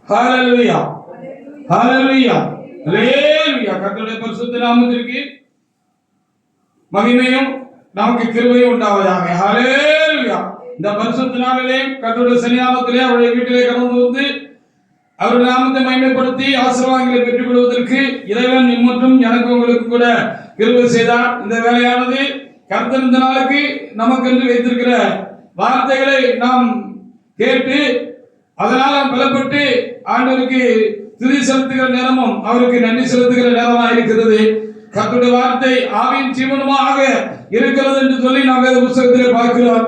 ஹalleluya ஹalleluya ஹalleluya. கர்த்தருடைய பரிசுத்த நாமத்திற்கு மகிமையும் நமக்கு கிருபையும் உண்டாவதாக. ஹalleluya. இந்த பரிசுத்த நாளிலே கர்த்தருடைய சன்னிதானத்திலே அவருடைய வீட்டிலே கடந்து வந்து அவருடைய நாமத்தை மகிமைப்படுத்தி ஆசீர்வாதங்களை பெற்றுக் கொள்வதற்கு இறைவன் இம்மற்றும் எனக்கு உங்களுக்கு கூட கிருபை செய்தார். இந்த வேலையானது கர்த்தர் இந்த நாளுக்கு நமக்கு என்று வைத்திருக்கிற வார்த்தைகளை நாம் கேட்டு அதனால் பலப்பட்டு ஆண்டவருக்கு துதி செலுத்துகிற நேரமும் அவருக்கு நன்றி செலுத்துகிற நேரமாக இருக்கிறது. கர்த்தருடைய வார்த்தை ஆவியின் ஜீவனமாக இருக்கிறது என்று சொல்லி நாம் வேத புத்தகத்திலே பார்க்கிறோம்.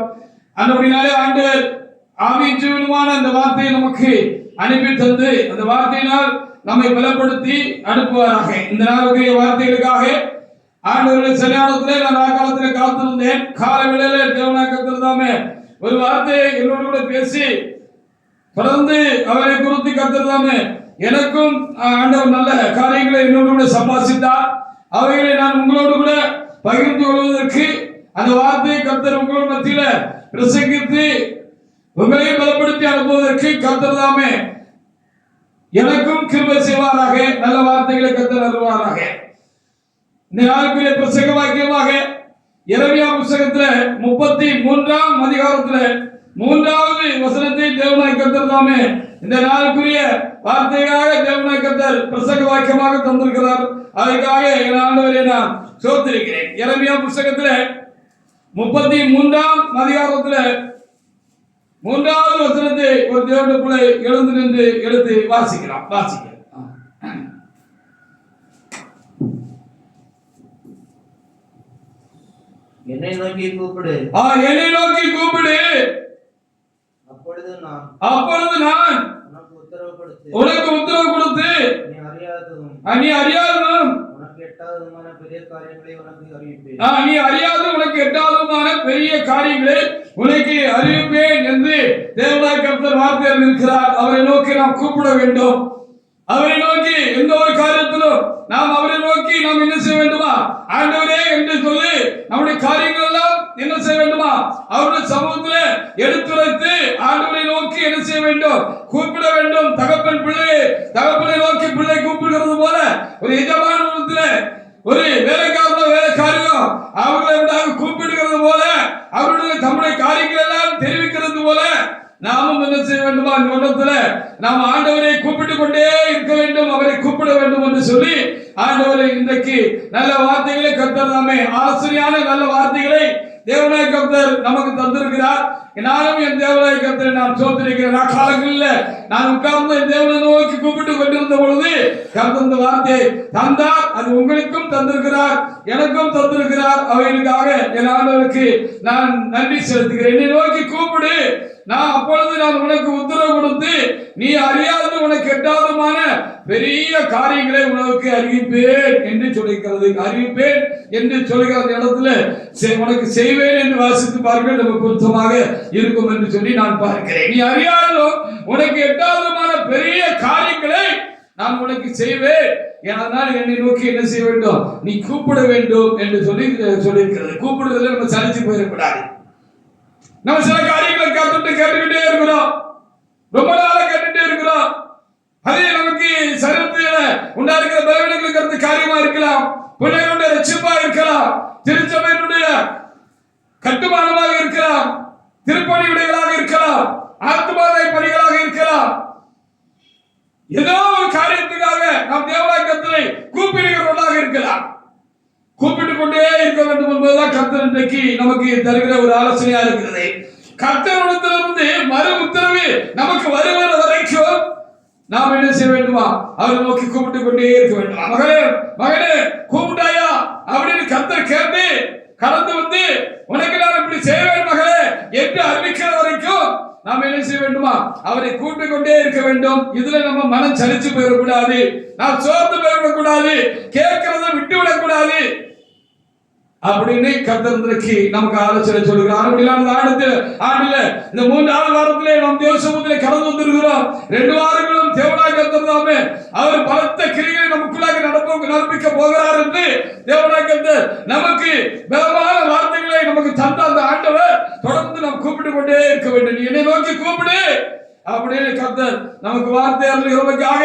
அந்தபடினாலே ஆண்டவர் ஆவியின் ஜீவனமான அந்த வார்த்தையை நமக்கு அனுப்பி தந்து அந்த வார்த்தையினால் நம்மை பலப்படுத்தி அனுப்புவாராக. இந்த நாளுக்குரிய வார்த்தைகளுக்காக ஆண்டவருடைய சன்னிதானத்திலே நான் காலத்திலே காத்திருந்தேன். கால வேளையிலே தேவனாக்கத்தில்தாமே ஒரு வார்த்தையை என்னோடு கூட பேசி தொடர்ந்து அவரை குறித்து கத்திருந்தாமே எனக்கும் ஆண்டவர் நல்ல காரியங்களை என்னோடு கூட சம்பாதித்தார். அவைகளை நான் உங்களோடு கூட பகிர்ந்து கொள்வதற்கு அந்த வார்த்தையை கர்த்தர் உங்களோட மத்தியில பிரசங்கித்து உங்களை பலப்படுத்தி அனுப்புவதற்கு கர்த்தர்தாமே எனக்கும் கிருபை செய்வாராக. நல்ல வார்த்தைகளை கர்த்தர் அருள்வாராக. இந்த நாளுக்குரிய பிரசங்க வாக்கியமாக எரேமியா புத்தகத்திலே 33ஆம் அதிகாரத்திலே 3வது வசனத்தை தேவனாய் கர்த்தர் தாமே இந்த நாளுக்குரிய வார்த்தையாக தேவனாய் கர்த்தர் பிரசங்க வாக்கியமாக தந்திருக்கிறார். அதற்காக என் ஆண்டவரை நான் ஸ்தோத்திரிக்கிறேன். எரேமியா புத்தகத்திலே 33ஆம் அதிகாரத்திலே 3வது வசனத்தை ஒரு தேவனுடைய பிள்ளை எழுந்து நின்று எடுத்து வாசிக்கலாம். என்னை நோக்கி கூப்பிடு. என்னை நோக்கி கூப்பிடு. அப்பொழுது நான் உனக்கு உத்தரவு கொடுத்து நீ அறியாததும் உனக்கு எட்டாததுமான பெரிய காரியங்களை உனக்கு அறிவிப்பேன். நீ அறியாத உனக்கு எட்டாததுமான பெரிய காரியங்களை உனக்கு அறிவிப்பேன் என்று தேவனாய் கர்த்தர் வார்த்தையில் இருக்கிறார். அவரை நோக்கி நாம் கூப்பிட வேண்டும். அவரை நோக்கி எந்த ஒரு காரியத்திலும் நாம் அவரை நோக்கி நாம் என்ன செய்ய வேண்டுமா? ஆண்டவரே என்று சொல்லி நம்முடைய காரியங்கள் எல்லாம் என்ன செய்ய வேண்டுமா? அவருடைய சமூகத்திலே எடுத்துரைத்து ஆண்டவரை நோக்கி என்ன செய்ய வேண்டும்? கூப்பிட வேண்டும். தகப்பனை நோக்கி பிள்ளை கூப்பிடுகிறது போல ஒரு எஜமானத்திலே ஒரு வேலைக்காரனோ அவர்களை கூப்பிடுகிறது போல அவருடைய தம்முடைய காரியங்கள் எல்லாம் தெரிவிக்கிறது போல நாமும் என்ன செய்ய வேண்டுமா? இந்த உலகத்துல நாம் ஆண்டவரை கூப்பிட்டுக் கொண்டே இருக்க வேண்டும். அவரை கூப்பிட வேண்டும் என்று சொல்லி ஆண்டவரை இன்றைக்கு நல்ல வார்த்தைகளை கர்த்தர் தாமே ஆசிரியான நல்ல வார்த்தைகளை தேவனாய் கர்த்தர் நமக்கு தந்திருக்கிறார். நானும் என் தேவனாய் கர்த்தரை நான் ஸ்தோத்திரிக்கிறேன். காலங்களில் நான் உட்கார்ந்து என் தேவனை நோக்கி கூப்பிட்டு கொண்டிருந்த பொழுது கர்த்தர் இந்த வார்த்தையை தந்தார். அது உங்களுக்கும் தந்திருக்கிறார், எனக்கும் தந்திருக்கிறார். அவைகளுக்காக என் ஆண்டவருக்கு நான் நன்றி செலுத்துகிறேன். என்னை நோக்கி கூப்பிடு, நான் அப்பொழுது நான் உனக்கு உத்தரவு கொடுத்து நீ அறியாதது உனக்கு எட்டாததுமான பெரிய காரியங்களை உனக்கு அறிவிப்பேன் என்று சொல்லிக்கிறது. அறிவிப்பேன் என்று சொல்லுகிற இடத்துல உனக்கு செய்வேன் என்று வாசித்து பாருங்கள், நமக்கு பொருத்தமாக இருக்கும் என்று சொல்லி நான் பார்க்கிறேன். நீ அறியாததோ உனக்கு எட்டாததுமான பெரிய காரியங்களை நான் உனக்கு செய்வேன். அதனால் என்னை நோக்கி என்ன செய்ய வேண்டும்? நீ கூப்பிட வேண்டும் என்று சொல்லியிருக்கிறது. கூப்பிடுவதில் நம்ம சலிச்சு போயிடக்கூடாது. நம்ம சில காரியங்களை கேட்டுக்கிட்டே இருக்கிறோம், ரொம்ப நாளா கேட்டுட்டே இருக்கிறோம். அதே நமக்கு சரீரத்தில உண்டாஇருக்கிற பலவீனங்களுக்கு காரியமா இருக்கலாம், பிள்ளைகளுடைய ரட்சிப்பா இருக்கலாம், திருச்சபையினுடைய கட்டுமானமாக இருக்கலாம், திருப்பணியுடையவர்களாக இருக்கலாம், ஆத்மாவை பணிகளாக இருக்கலாம். ஏதோ ஒரு காரியத்துக்காக நாம் தேவனாய் கர்த்தரை கூப்பிடுகிறவர்களாக இருக்கலாம். கூப்பிட்டுக் கொண்டே இருக்க வேண்டும் என்பதுதான் கர்த்தர் இன்றைக்கு நமக்கு தருகிற ஒரு ஆலோசனையா இருக்கிறது. கர்த்தரிடத்திலிருந்து மறு உத்தரவு நமக்கு வருகிற வரைக்கும் நாம் என்ன செய்ய வேண்டுமா? அவரை நோக்கி கூப்பிட்டுக் கொண்டே இருக்க வேண்டுமா? மகனே கூப்பிட்டாயா அப்படின்னு கர்த்தர் கேட்டு கடந்து வந்து உனக்கு நான் இப்படி செய்வேன் மகளே என்று அறிவிக்கிற வரைக்கும் நாம் என்ன செய்ய வேண்டுமா? அவரை கூப்பிட்டுக் கொண்டே இருக்க வேண்டும். இதுல நம்ம மனம் சலிச்சு போயிடக்கூடாது, நாம் சோர்ந்து போயிடக்கூடாது, கேட்கிறத விட்டு விடக்கூடாது அப்படின்னு கர்த்தர் நமக்கு ஆலோசனை சொல்லுகிறார். ஆண்டுல இந்த 3 வாரத்திலே நாம் தேவ சமூகத்திலே கடந்து வந்திருக்கிறோம். 2 வாரங்களும் தேவனாய் கர்த்தர் தாமே அவர் பலத்த கிரியைகளை நமக்குள்ளாக நடப்பிக்க போகிறார் என்று தேவனாய் கர்த்தர் நமக்கு பலமான வார்த்தைகளை நமக்கு தந்த அந்த ஆண்டவர் தொடர்ந்து நாம் கூப்பிட்டு கொண்டே இருக்க வேண்டும். என்னை நோக்கி கூப்பிடு, அப்படின்னு கர்த்தர் நமக்கு வார்த்தை அருளுகிறதற்காக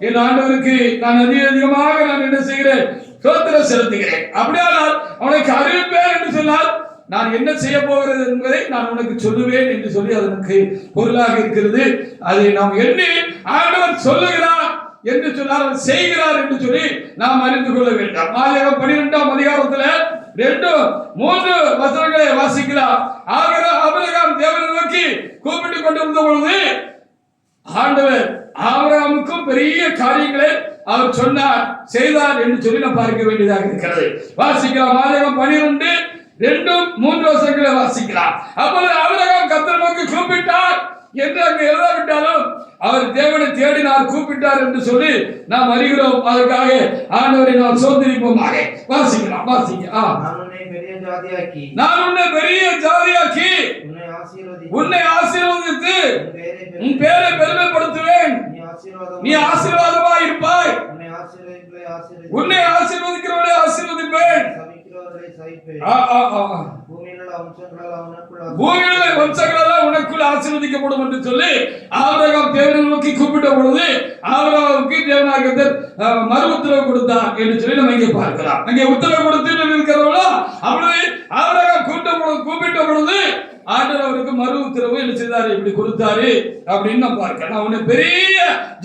என் ஆண்டவருக்கு நான் அதிகமாக நான் என்ன செய்கிறேன், ஸ்தோத்திரம் செலுத்துகிறேன். அப்படியானால் அவனுக்கு அறிவிப்பேன் என்று சொன்னால் நான் என்ன செய்ய போகிறது என்பதை நான் உனக்கு சொல்லுவேன் என்று சொல்லி அதற்கு பொருளாக இருக்கிறது. அதை நாம் எண்ணி ஆண்டவர் சொல்லுகிறார் என்று சொன்னார், அவர் செய்கிறார் என்று சொல்லி நாம் அறிந்து கொள்ள வேண்டும். ஆதியாகமம் 12ஆம் அதிகாரத்தில் 2-3 வசனங்களை வாசிக்கலாம். ஆபிரகாம் தேவனை நோக்கி கூப்பிட்டுக் கொண்டிருந்த பொழுது ஆண்டவர் ஆபிரகாமுக்கும் பெரிய காரியங்களை அவர் சொன்னார், செய்தார் என்று சொல்லி நாம் பார்க்க வேண்டியதாக இருக்கிறது. வாசிக்கலாம். ஆதியாகமம் 12:2-3 வசனங்களை வாசிக்கலாம். அப்பொழுது ஆபிரகாம் கர்த்தரை நோக்கி கூப்பிட்டார் என்று அங்கு எழுதாவிட்டாலும் அவர் தேவனை தேடினார், கூப்பிட்டார் என்று சொல்லி நாம் அறிகிறோம். அதற்காக ஆண்டவரை நாம் சோதரிப்போமாக. வாசிக்கலாம். நான் உன்னை பெரிய ஜாதியாக்கி உன்னை ஆசீர்வதித்து உன் பேரை பெருமைப்படுத்துவேன். நீ ஆசீர்வாதமாய் இருப்பாய். உன்னை ஆசீர்வதிக்கிறவர்களை ஆசீர்வதிப்பேன். பூமியிலுள்ள வம்சங்களெல்லாம் உனக்குள் ஆசீர்வதிக்கப்படும் என்று சொல்லி ஆபிரகாம் தேவனை நோக்கி கூப்பிட்ட பொழுது ஆபிரகாமுக்கு தேவனாக மறு உத்தரவு கொடுத்தார் என்று சொல்லி நம்ம இங்கே பார்க்கலாம். அங்கே உத்தரவு கொடுத்து இருக்கிறவங்களோ அப்படி ஆபிரகாம் கூப்பிட்ட பொழுது ஆண்டவர் அவருக்கு மறு உத்தரவு என்ன செய்தாரு, இப்படி கொடுத்தாரு அப்படின்னு நம்ம பார்க்கலாம். நான் உன்னை பெரிய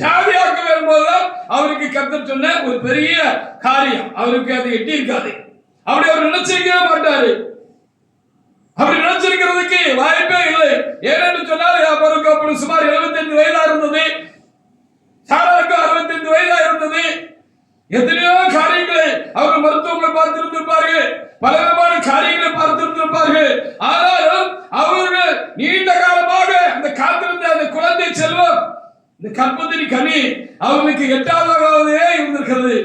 ஜாதியாக்க வரும்போதுதான் அவருக்கு கர்த்தர் சொன்ன ஒரு பெரிய காரியம். அவருக்கு அது எட்டி இருக்காது. அப்படி அவர் நினைச்சிருக்கவே மாட்டாரு. அப்படி நினைச்சிருக்கிறதுக்கு வாய்ப்பே இல்லை. ஏனென்று சொன்னால் அவருக்கு அப்படி சுமார் 75 வயதா இருந்தது. சாராவுக்கு 65 வயதா இருந்தது. எத்தனையோ காரியங்களை அவர்கள் மருத்துவங்களை பார்த்திருந்திருப்பார்கள், பலவிதமான காரியங்களை பார்த்திருந்திருப்பார்கள். ஆனாலும் அவர்கள் நீண்ட காலமாக அந்த காத்திருந்த அந்த குழந்தை செல்வம், இந்த கற்பத்தின் கனி அவர்களுக்கு 8ஆவதாகவே இருந்திருக்கிறது.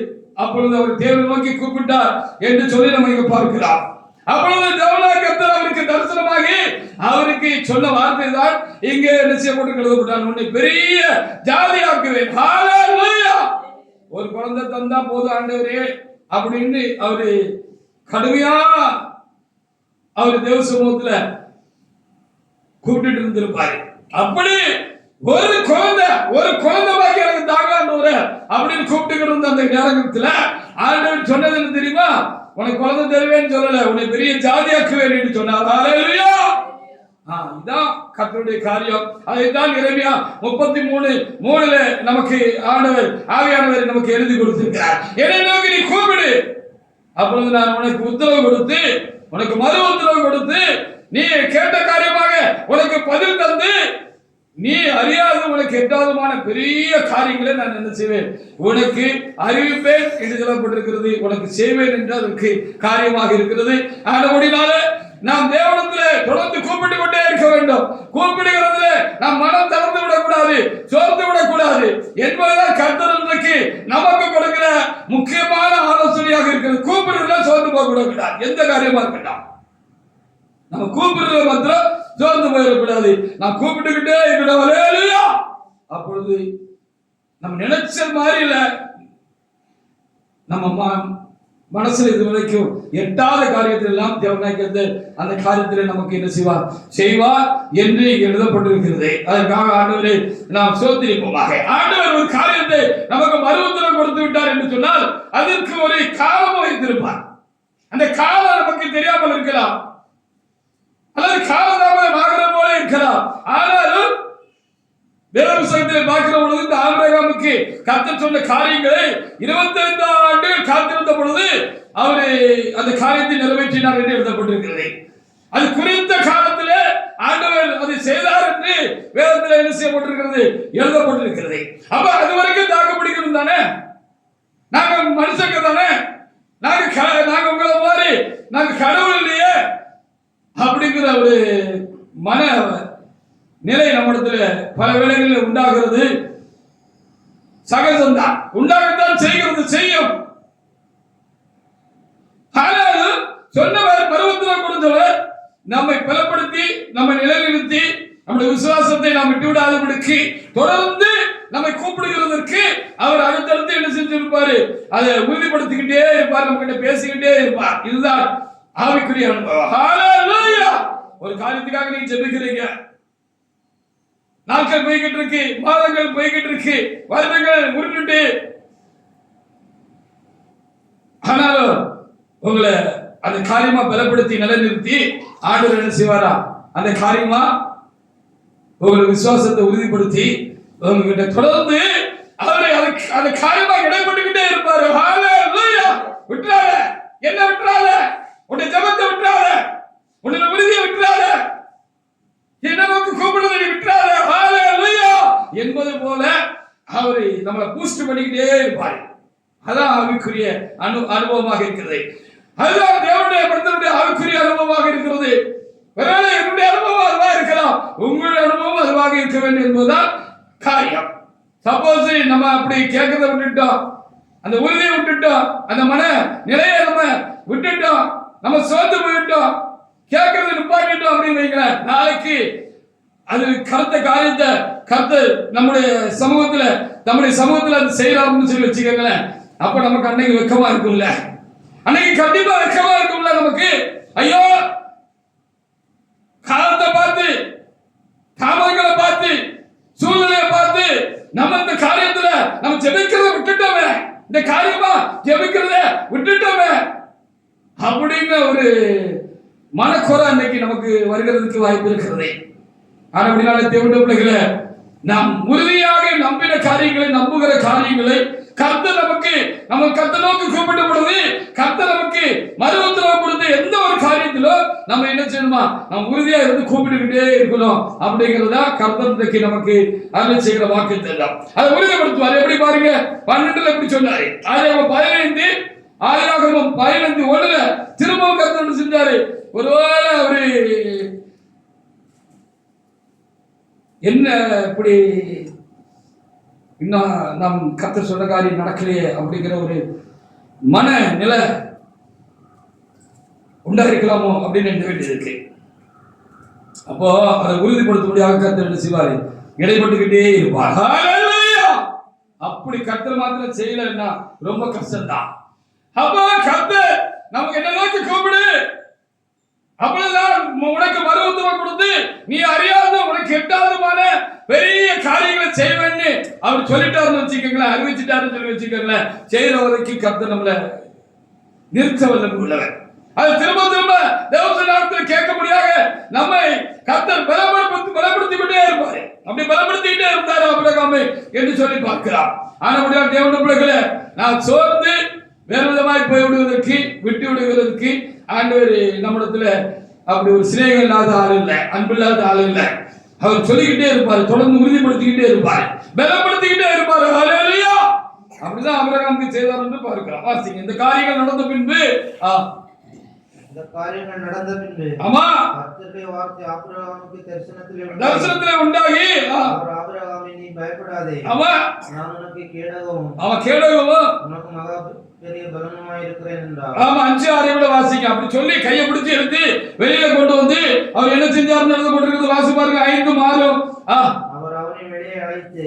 அப்பொழுது அவர் தேவனை நோக்கி கூப்பிட்டார் என்று சொல்லி நம்ம இங்க பார்க்கிறோம். அப்பொழுது தேவனாகிய கர்த்தர் அவருக்கு தரிசனமாகி அவருக்கு சொன்ன வார்த்தை தான் இங்கே என்ன செய்யப்பட்டிருக்கிறது, உன்னை பெரிய ஜாதியாக்குவேன். ஹல்லேலூயா. ஒரு குழந்தை தந்தா போதும் ஆண்டவரே அப்படின்னு அவரு கடுமையா அவரு தேவ சமூகத்துல கூப்பிட்டு இருந்திருப்பாரு. அப்படி ஒரு குழந்தை பாக்கி எனக்கு தாங்காண்டவர அப்படின்னு கூப்பிட்டு இருந்த அந்த நேரத்துல ஆண்டவர் சொன்னது என்ன தெரியுமா, உனக்கு குழந்தை தருவேன்னு சொல்லல, உன்னை பெரிய ஜாதியாக்குவேன் என்று சொன்னார். ஹல்லேலூயா. இதான் கர்த்தருடைய காரியம். அதைத்தான் எரேமியா 33:3 நமக்கு ஆண்டவர் ஆவியானவர் நமக்கு எழுதி கொடுத்திருக்கிறார். என்னை நோக்கி நீ கூப்பிடு, அப்பொழுது நான் உனக்கு உத்தரவு கொடுத்து, உனக்கு மறு உத்தரவு கொடுத்து, நீ கேட்ட காரியமாக உனக்கு பதில் தந்து, நீ அறியாத உனக்கு எட்டாவதுமான பெரிய காரியங்களை நான் என்ன செய்வேன், உனக்கு அறிவிப்பேன் என்று சொல்லப்பட்டிருக்கிறது. உனக்கு செய்வேன் என்று அதற்கு காரியமாக இருக்கிறது. ஆனபடினால நாம் தேவனிடத்தில் தொடர்ந்து கூப்பிட்டு கொண்டே இருக்க வேண்டும். கூப்பிடுகிறதுல நாம் மனம் திறந்து விடக்கூடாது, சோர்ந்து விடக்கூடாது என்பதுதான் கர்த்தர் இன்றைக்கு நமக்கு கொடுக்கிற முக்கியமான ஆலோசனையாக இருக்கிறது. கூப்பிடுறதுல சோர்ந்து போக கூடாது. எந்த காரியமா இருக்கட்டும், நம்ம கூப்பிடுறத மாத்திரம் சோர்ந்து போயிடக்கூடாது. நான் கூப்பிட்டுக்கிட்டே இருக்கணும். ஹல்லேலூயா. அப்பொழுது நம்ம நினைச்ச மாதிரி இல்ல, நம்ம மனசுல இது வரைக்கும் எட்டாத காரியத்தில் எல்லாம் தேவனாகிய அந்த காரியத்தில் நமக்கு என்ன செய்வார் என்று எழுதப்பட்டிருக்கிறது. அதற்காக ஆண்டவரை நாம் சோதரிப்போமாக. ஆண்டவர் ஒரு காரியத்தை நமக்கு மறு உத்தரவு கொடுத்து விட்டார் என்று சொன்னால் அதற்கு ஒரு காலம் வைத்திருப்பார். அந்த காலம் நமக்கு தெரியாமல் இருக்கலாம், அல்லது காலதாமதம் ஆகிற போல இருக்கலாம். ஆனாலும் வேத புத்தகத்தில் பார்க்கிற பொழுது இந்த ஆபிரகாமுக்கு கர்த்தர் சொன்ன காரியங்களை 25 ஆண்டுகள் காத்திருந்த பொழுது அவரு அந்த காரியத்தை நிறைவேற்றினார் என்று எழுதப்பட்டிருக்கிறது. அது குறித்த காலத்திலே ஆண்டவர் அதை செய்தார் என்று வேதத்தில் என்ன செய்யப்பட்டிருக்கிறது, எழுதப்பட்டிருக்கிறது. அப்ப அது வரைக்கும் தாக்கு பிடிக்கணும் தானே, நாங்க மனுஷங்க தானே, நாங்க உங்களை மாதிரி நாங்க கடவுள் இல்லையே அப்படிங்கிற ஒரு மன நிலை நம்மிடத்துல பல வேளைகளில் உண்டாகிறது. சகஜம்தான், உண்டாகத்தான் செய்யும். ஆனாலும் சொன்னவர் பருவத்தில் கொடுத்தவர் நம்மை பலப்படுத்தி, நம்மை நிலைநிறுத்தி, நம்முடைய விசுவாசத்தை நாம் விட்டுவிடாதபடிக்கு தொடர்ந்து நம்மை கூப்பிடுகிறதற்கு அவர் அடுத்தடுத்து என்ன செஞ்சிருப்பாரு, அதை உறுதிப்படுத்திக்கிட்டே இருப்பார், நம்ம கிட்ட பேசிக்கிட்டே இருப்பார். இதுதான் ஆவிக்குரிய அனுபவம். ஹல்லேலூயா. ஒரு காரியத்துக்காக நீங்க ஜெபிக்கிறீங்க, நாட்கள் போய்கிட்டு இருக்கு, மாதங்கள் போய்கிட்டு இருக்கு, வருடங்கள் உருட்டுட்டு, ஆனாலும் உங்களை அந்த காரியமா பலப்படுத்தி நிலைநிறுத்தி ஆண்டவர் என்ன செய்வாரா? அந்த காரியமா உங்களை விசுவாசத்தை உறுதிப்படுத்தி உங்ககிட்ட தொடர்ந்து அவரை அந்த காரியமா இடைப்பட்டுக்கிட்டே இருப்பாரு. ஹalleluya! விட்டுறாத, என்ன விட்டுறாத, உன்னை ஜெபத்தை விட்டுறாத, உன்னை உறுதியை விட்டுறாத, என்ன நோக்கி கூப்பிடுறதை விட்டுறாத. ஹalleluya! என்பது போல அவரை நம்மளை பூஸ்ட் பண்ணிக்கிட்டே இருப்பாரு. அதான் ஆவிக்குரிய அனுபவமாக இருக்கிறது. அதுதான் தேவனுடைய படுத்தக்கூடிய ஆவிக்குரிய அனுபவமாக இருக்கிறது. ஒருவேளை என்னுடைய அனுபவம் அதுவா இருக்கலாம், உங்களுடைய அனுபவம் அதுவாக இருக்க வேண்டும் என்பதுதான் காரியம். சப்போஸ் நம்ம அப்படி கேட்கறத விட்டுட்டோம், அந்த உறுதியை விட்டுட்டோம், அந்த மன நிலையை நம்ம விட்டுட்டோம், நம்ம சோர்ந்து போயிட்டோம், கேட்கறத நிப்பாட்டிட்டோம் அப்படின்னு வைங்களேன், நாளைக்கு அது கருத்த காரியத்தை கருத்து நம்முடைய சமூகத்துல அது செய்யலாம்னு சொல்லி வச்சுக்கோங்களேன். அப்ப நமக்கு அன்னைக்கு வெக்கமா இருக்கும்ல, அன்னைக்கு கண்டிப்பா வெக்கமா இருக்கும்ல நமக்கு. ஐயோ, காலத்தை பார்த்து, தாமதங்களை பார்த்து, சூழ்நிலையை பார்த்து நம்ம இந்த காரியத்துல நம்ம ஜெபிக்கிறத விட்டுட்டோமே, இந்த காரியமா ஜெபிக்கிறத விட்டுட்டோமே அப்படின்னு ஒரு மனக்குறை அன்னைக்கு நமக்கு வருகிறதுக்கு வாய்ப்பு இருக்கிறது. ஆனா அப்படினால தேவனுடைய பிள்ளைகளே, நாம் உறுதியாக நம்பின காரியங்களை, நம்புகிற காரியங்களை கர்த்தர் நம்ம கர்த்தர் நோக்கி கூப்பிட்ட பொழுது கர்த்தர் நமக்கு மறு உத்தரவு கொடுத்த எந்த ஒரு காரியத்திலும் நம்ம என்ன செய்யணுமா? நம்ம உறுதியா இருந்து கூப்பிட்டுக்கிட்டே இருக்கணும். அப்படிங்கிறதா கர்த்தர் இன்றைக்கு நமக்கு அருள் செய்கிற வாக்குத்தத்தம். அதை உறுதிப்படுத்துவார். எப்படி பாருங்க, 12 எப்படி சொன்னாரு? ஆதியாகமம் 15:1 திரும்பவும் கர்த்தர் செஞ்சாரு. ஒருவேளை அவரு என்ன இப்படி இன்னும் நம் கர்த்தர் சொன்ன காரியம் நடக்கலையே அப்படிங்கிற ஒரு மன நிலை உண்டாயிருக்கலாமோ அப்படின்னு எண்ண வேண்டியது இருக்கு. அப்போ அதை உறுதிப்படுத்தக்கூடிய கர்த்தர் என்ன செய்வாரு? இடைப்பட்டுக்கிட்டே இருப்பார். அப்படி கர்த்தர் மாத்திரம் செய்யலன்னா ரொம்ப கஷ்டம்தான். அப்போ கர்த்தர் நமக்கு என்ன நோக்கி கூப்பிடு, அப்பதான் உனக்கு மறு உத்தரவு கொடுத்து நீ அறியாத உனக்கு எட்டாவதுமான பெரிய காரியங்களை செய்வேன்னு அவர் சொல்லிட்டாருன்னு வச்சுக்கோங்களேன், அறிவிச்சுட்டாருன்னு சொல்லி வச்சுக்கோங்களேன், செய்யற வரைக்கும் கர்த்தர் நம்மளை நிறுத்த வல்லமை உள்ளவர். அது திரும்ப திரும்ப தேவசனத்தில் கேட்க முடியாத நம்மை கர்த்தர் பலப்படுத்தி கொண்டே இருப்பாரு. அப்படி பலப்படுத்திக்கிட்டே இருந்தாரு ஆபிரகாமை என்று சொல்லி பார்க்கிறார். ஆனா தேவனுடைய பிள்ளைகளே, நான் சோர்ந்து வேறு விதமாய் போய் விடுவதற்கு, விட்டு விடுவதற்கு ஆண்டவர் நம்மிடத்துல அப்படி ஒரு சிநேகம் இல்லாத ஆள் இல்லை, அன்பில்லாத ஆள் இல்லை. அவர் சொல்லிக்கிட்டே இருப்பார், தொடர்ந்து உறுதிப்படுத்திக்கிட்டே இருப்பார், பலப்படுத்திக்கிட்டே இருப்பார். ஹல்லேலூயா! அப்படிதான் ஆபிரகாமுக்கு செய்தார் என்று பார்க்கிறோம். வாசிங்க. இந்த காரியங்கள் நடந்த பின்பு ஆமா கர்த்தருடைய வார்த்தை ஆபிரகாமுக்கு தரிசனத்திலே உண்டாகி ஆபிரகாமே நீ பயப்படாதே, ஆமா நான் உனக்கு கேடகமும் உனக்கு மகா பெரிய பலனுமாய் இருக்கிறேன் என்றார். ஆமா 5:6 வாசிங்க. அப்படி சொல்லி கையை பிடிச்சி எடுத்து வெளியில கொண்டு வந்து அவர் என்ன செஞ்சாருன்னு எழுத போட்டிருக்கிறது. வாசி பாருங்க. 5:6. அவர் அவனை வெளியே அழைத்து,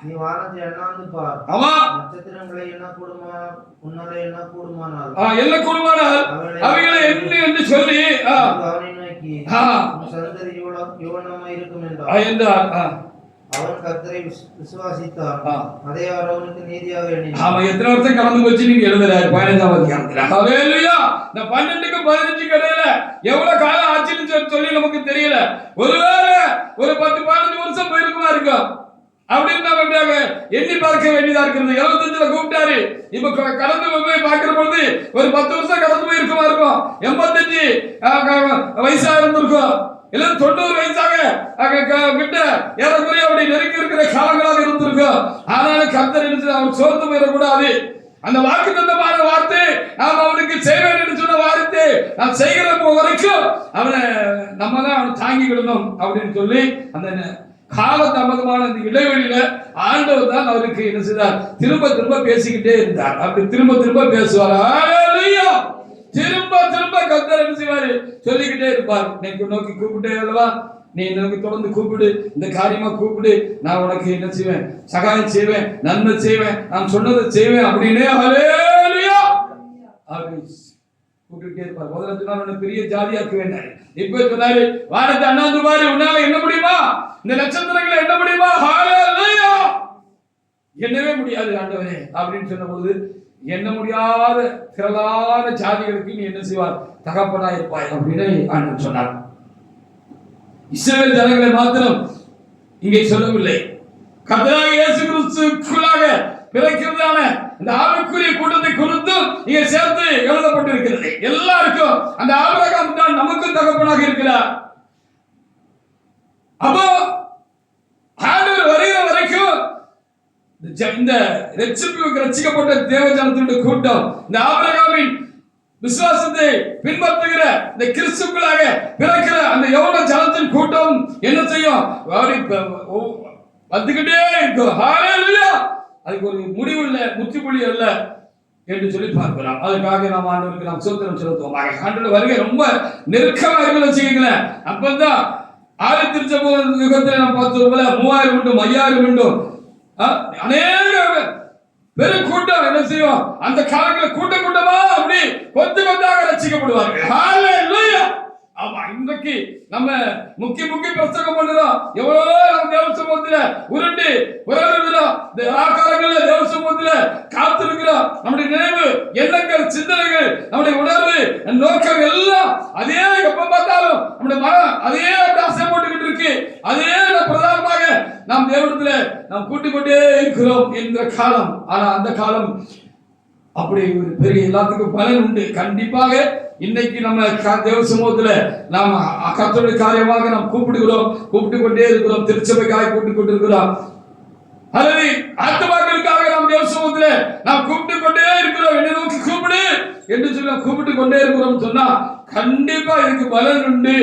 நீ வானத்தை எண்ணாந்து பார், ஆமா நட்சத்திரங்களை என்ன கூடுமா, உன்னாலே என்ன கூடுமானால் என்ன கூடுமானால் அவைகளை எண்ணு என்று சொல்லி அவனை நோக்கி உன் சந்ததி யுவனமாய் இருக்கும் என்றார். அவன் கர்த்தரை விசுவாசித்தான், அதே அவனுக்கு நீதியாக எண்ணினான். ஆமா, எத்தனை வருஷம் கடந்து போச்சு நீங்க எழுதுறாரு 15ஆம் அதிகாரத்துல. ஹல்லேலூயா! இந்த 12க்கும் 15க்கும் இடையில எவ்வளவு காலம் ஆச்சுன்னு சொல்லி நமக்கு தெரியல. ஒருவேளை ஒரு 10-15 வருஷம் போயிருக்குமா இருக்கும் அப்படின்னு நம்ம எண்ணி பார்க்க வேண்டியதா இருக்கிறது. 75ல கூப்பிட்டாரு, இப்ப கடந்து போய் பார்க்கிற பொழுது ஒரு 10 வருஷம் கடந்து போயிருக்குமா இருக்கும். 85 வயசா இருந்திருக்கும், இல்ல 90 வயசாக கிட்ட ஏறக்குறைய அப்படி நெருங்கி இருக்கிற காலங்களாக இருந்திருக்கும். ஆனாலும் கர்த்தர் அவர் சோர்ந்து போயிடக்கூடாது. அந்த வாக்குத்தத்தமான வார்த்தை, நாம் அவனுக்கு செய்வேன் என்று சொன்ன வார்த்தை நாம் செய்கிற வரைக்கும் அவனை நம்ம தான் அவனை தாங்கிக்கிடணும் அப்படின்னு சொல்லி அந்த கால தாமதமான அந்த இடைவெளியில ஆண்டவர் தான் அவருக்கு என்ன செய்தார்? திரும்ப திரும்ப பேசிக்கிட்டே இருந்தார். அப்படி திரும்ப திரும்ப பேசுவார். ஹல்லேலூயா! திரும்ப திரும்ப கர்த்தர் என்ன செய்வாரு? சொல்லிக்கிட்டே இருப்பார். இன்னைக்கு நோக்கி கூப்பிட்டே அல்லவா, நீ எனக்கு தொடர்ந்து கூப்பிடு, இந்த காரியமா கூப்பிடு, நான் உனக்கு என்ன செய்வேன்? சகாயம் செய்வேன், நன்மை செய்வேன், நான் சொன்னதை செய்வேன் அப்படின்னு. ஹல்லேலூயா! கூப்பிட்டுட்டே இருப்பார். முதல்ல சொன்னாரு பெரிய ஜாதியாக்க வேண்டாம், இப்ப சொன்னாரு வானத்தை அண்ணாந்து பாரு, உன்னால என்ன முடியுமா, இந்த நட்சத்திரங்களை என்ன முடியுமா, ஹalleluya, என்னவே முடியாது ஆண்டவரே அப்படின்னு சொன்ன பொழுது, என்ன முடியாத திரளான ஜாதிகளுக்கு நீ என்ன செய்வார், தகப்பனாய் இருப்பாய் அப்படின்னு ஆண்டவர் சொன்னார். இஸ்ரவேல் ஜனங்களை மாத்திரம் இங்கே சொல்லவில்லை, கர்த்தராகிய இயேசு கிறிஸ்துவுக்குள்ளாக பிறக்கிறதான இந்த ஆவிக்குரிய கூட்டத்தை குறித்தும் இங்கே சேர்த்து எழுதப்பட்டிருக்கிறது. எல்லாருக்கும் அந்த ஆபிரகாம் தான் நமக்கு தகப்பனாக இருக்கிறார். அப்போ ஆண்டவர் வருகிற வரைக்கும் இந்த ரட்சிக்கப்பட்ட தேவஜனத்தினுடைய கூட்டம், இந்த ஆபிரகாமின் விசுவாசத்தை பின்பற்றுகிற இந்த கிறிஸ்துக்குள்ளாக பிறக்கிற அந்த யவன ஜனத்தின் கூட்டம் என்ன செய்யும், வந்துகிட்டே இருக்கும். ஹalleluya, அதுக்கு ஒரு முடிவு இல்லை, முற்றுப்புள்ளி இல்லை என்று சொல்லி பார்க்கிறோம். அதுக்காக நாம் ஆண்டவருக்கு நாம் ஸ்தோத்திரம் செலுத்துவோம். ஆண்டவர் வருகை ரொம்ப நெருக்கமா இருக்குன்னு வச்சுக்கீங்களேன். அப்பதான் ஆதி திருச்சபை யுகத்தில் நாம் பார்த்தோம் போல 3000 உண்டு, 5000 உண்டு, அநேக பெரும் கூட்டம் என்ன செய்யும், அந்த காலங்களில் கூட்டமா அப்படி கொத்தாக ரட்சிக்கப்படுவார்கள். ஹalleluya. ஆமா, இன்றைக்கு நம்ம முக்கிய பிரசங்கம் பண்ணுறோம், எவ்வளவு நம்ம தேவ சமூகத்துல உருண்டு உறவுகிறோம், இந்த காலங்களில் தேவ சமூகத்துல காத்திருக்கிறோம். நம்முடைய நினைவு, எண்ணங்கள், சிந்தனைகள், நம்முடைய உணர்வு, நோக்கம் எல்லாம் அதே எப்ப பார்த்தாலும் நம்முடைய மனம் அதே ஆசை போட்டுக்கிட்டு இருக்கு. அதே பிரதானமாக நாம் தேவனத்துல நாம் கூட்டிக் கொண்டே இருக்கிறோம் என்ற காலம். ஆனா அந்த காலம் அப்படி ஒரு பெரிய எல்லாத்துக்கும் பலன் உண்டு. கண்டிப்பாக இன்னைக்கு நம்ம தேவ சமூகத்துல நாம் கர்த்தருடைய காரியமாக நாம் கூப்பிட்டு கொண்டே இருக்கிறோம். திருச்சபைக்காக கூப்பிட்டு கொண்டிருக்கிறோம். அல்லது ஆத்துமாக்களுக்காக நாம் தேவ சமூகத்துல நாம் கூப்பிட்டு கொண்டே இருக்கிறோம். என்னை நோக்கி கூப்பிடு என்று சொல்லி கூப்பிட்டு கொண்டே இருக்கிறோம் சொன்னா கண்டிப்பா இதுக்கு பலன் உண்டு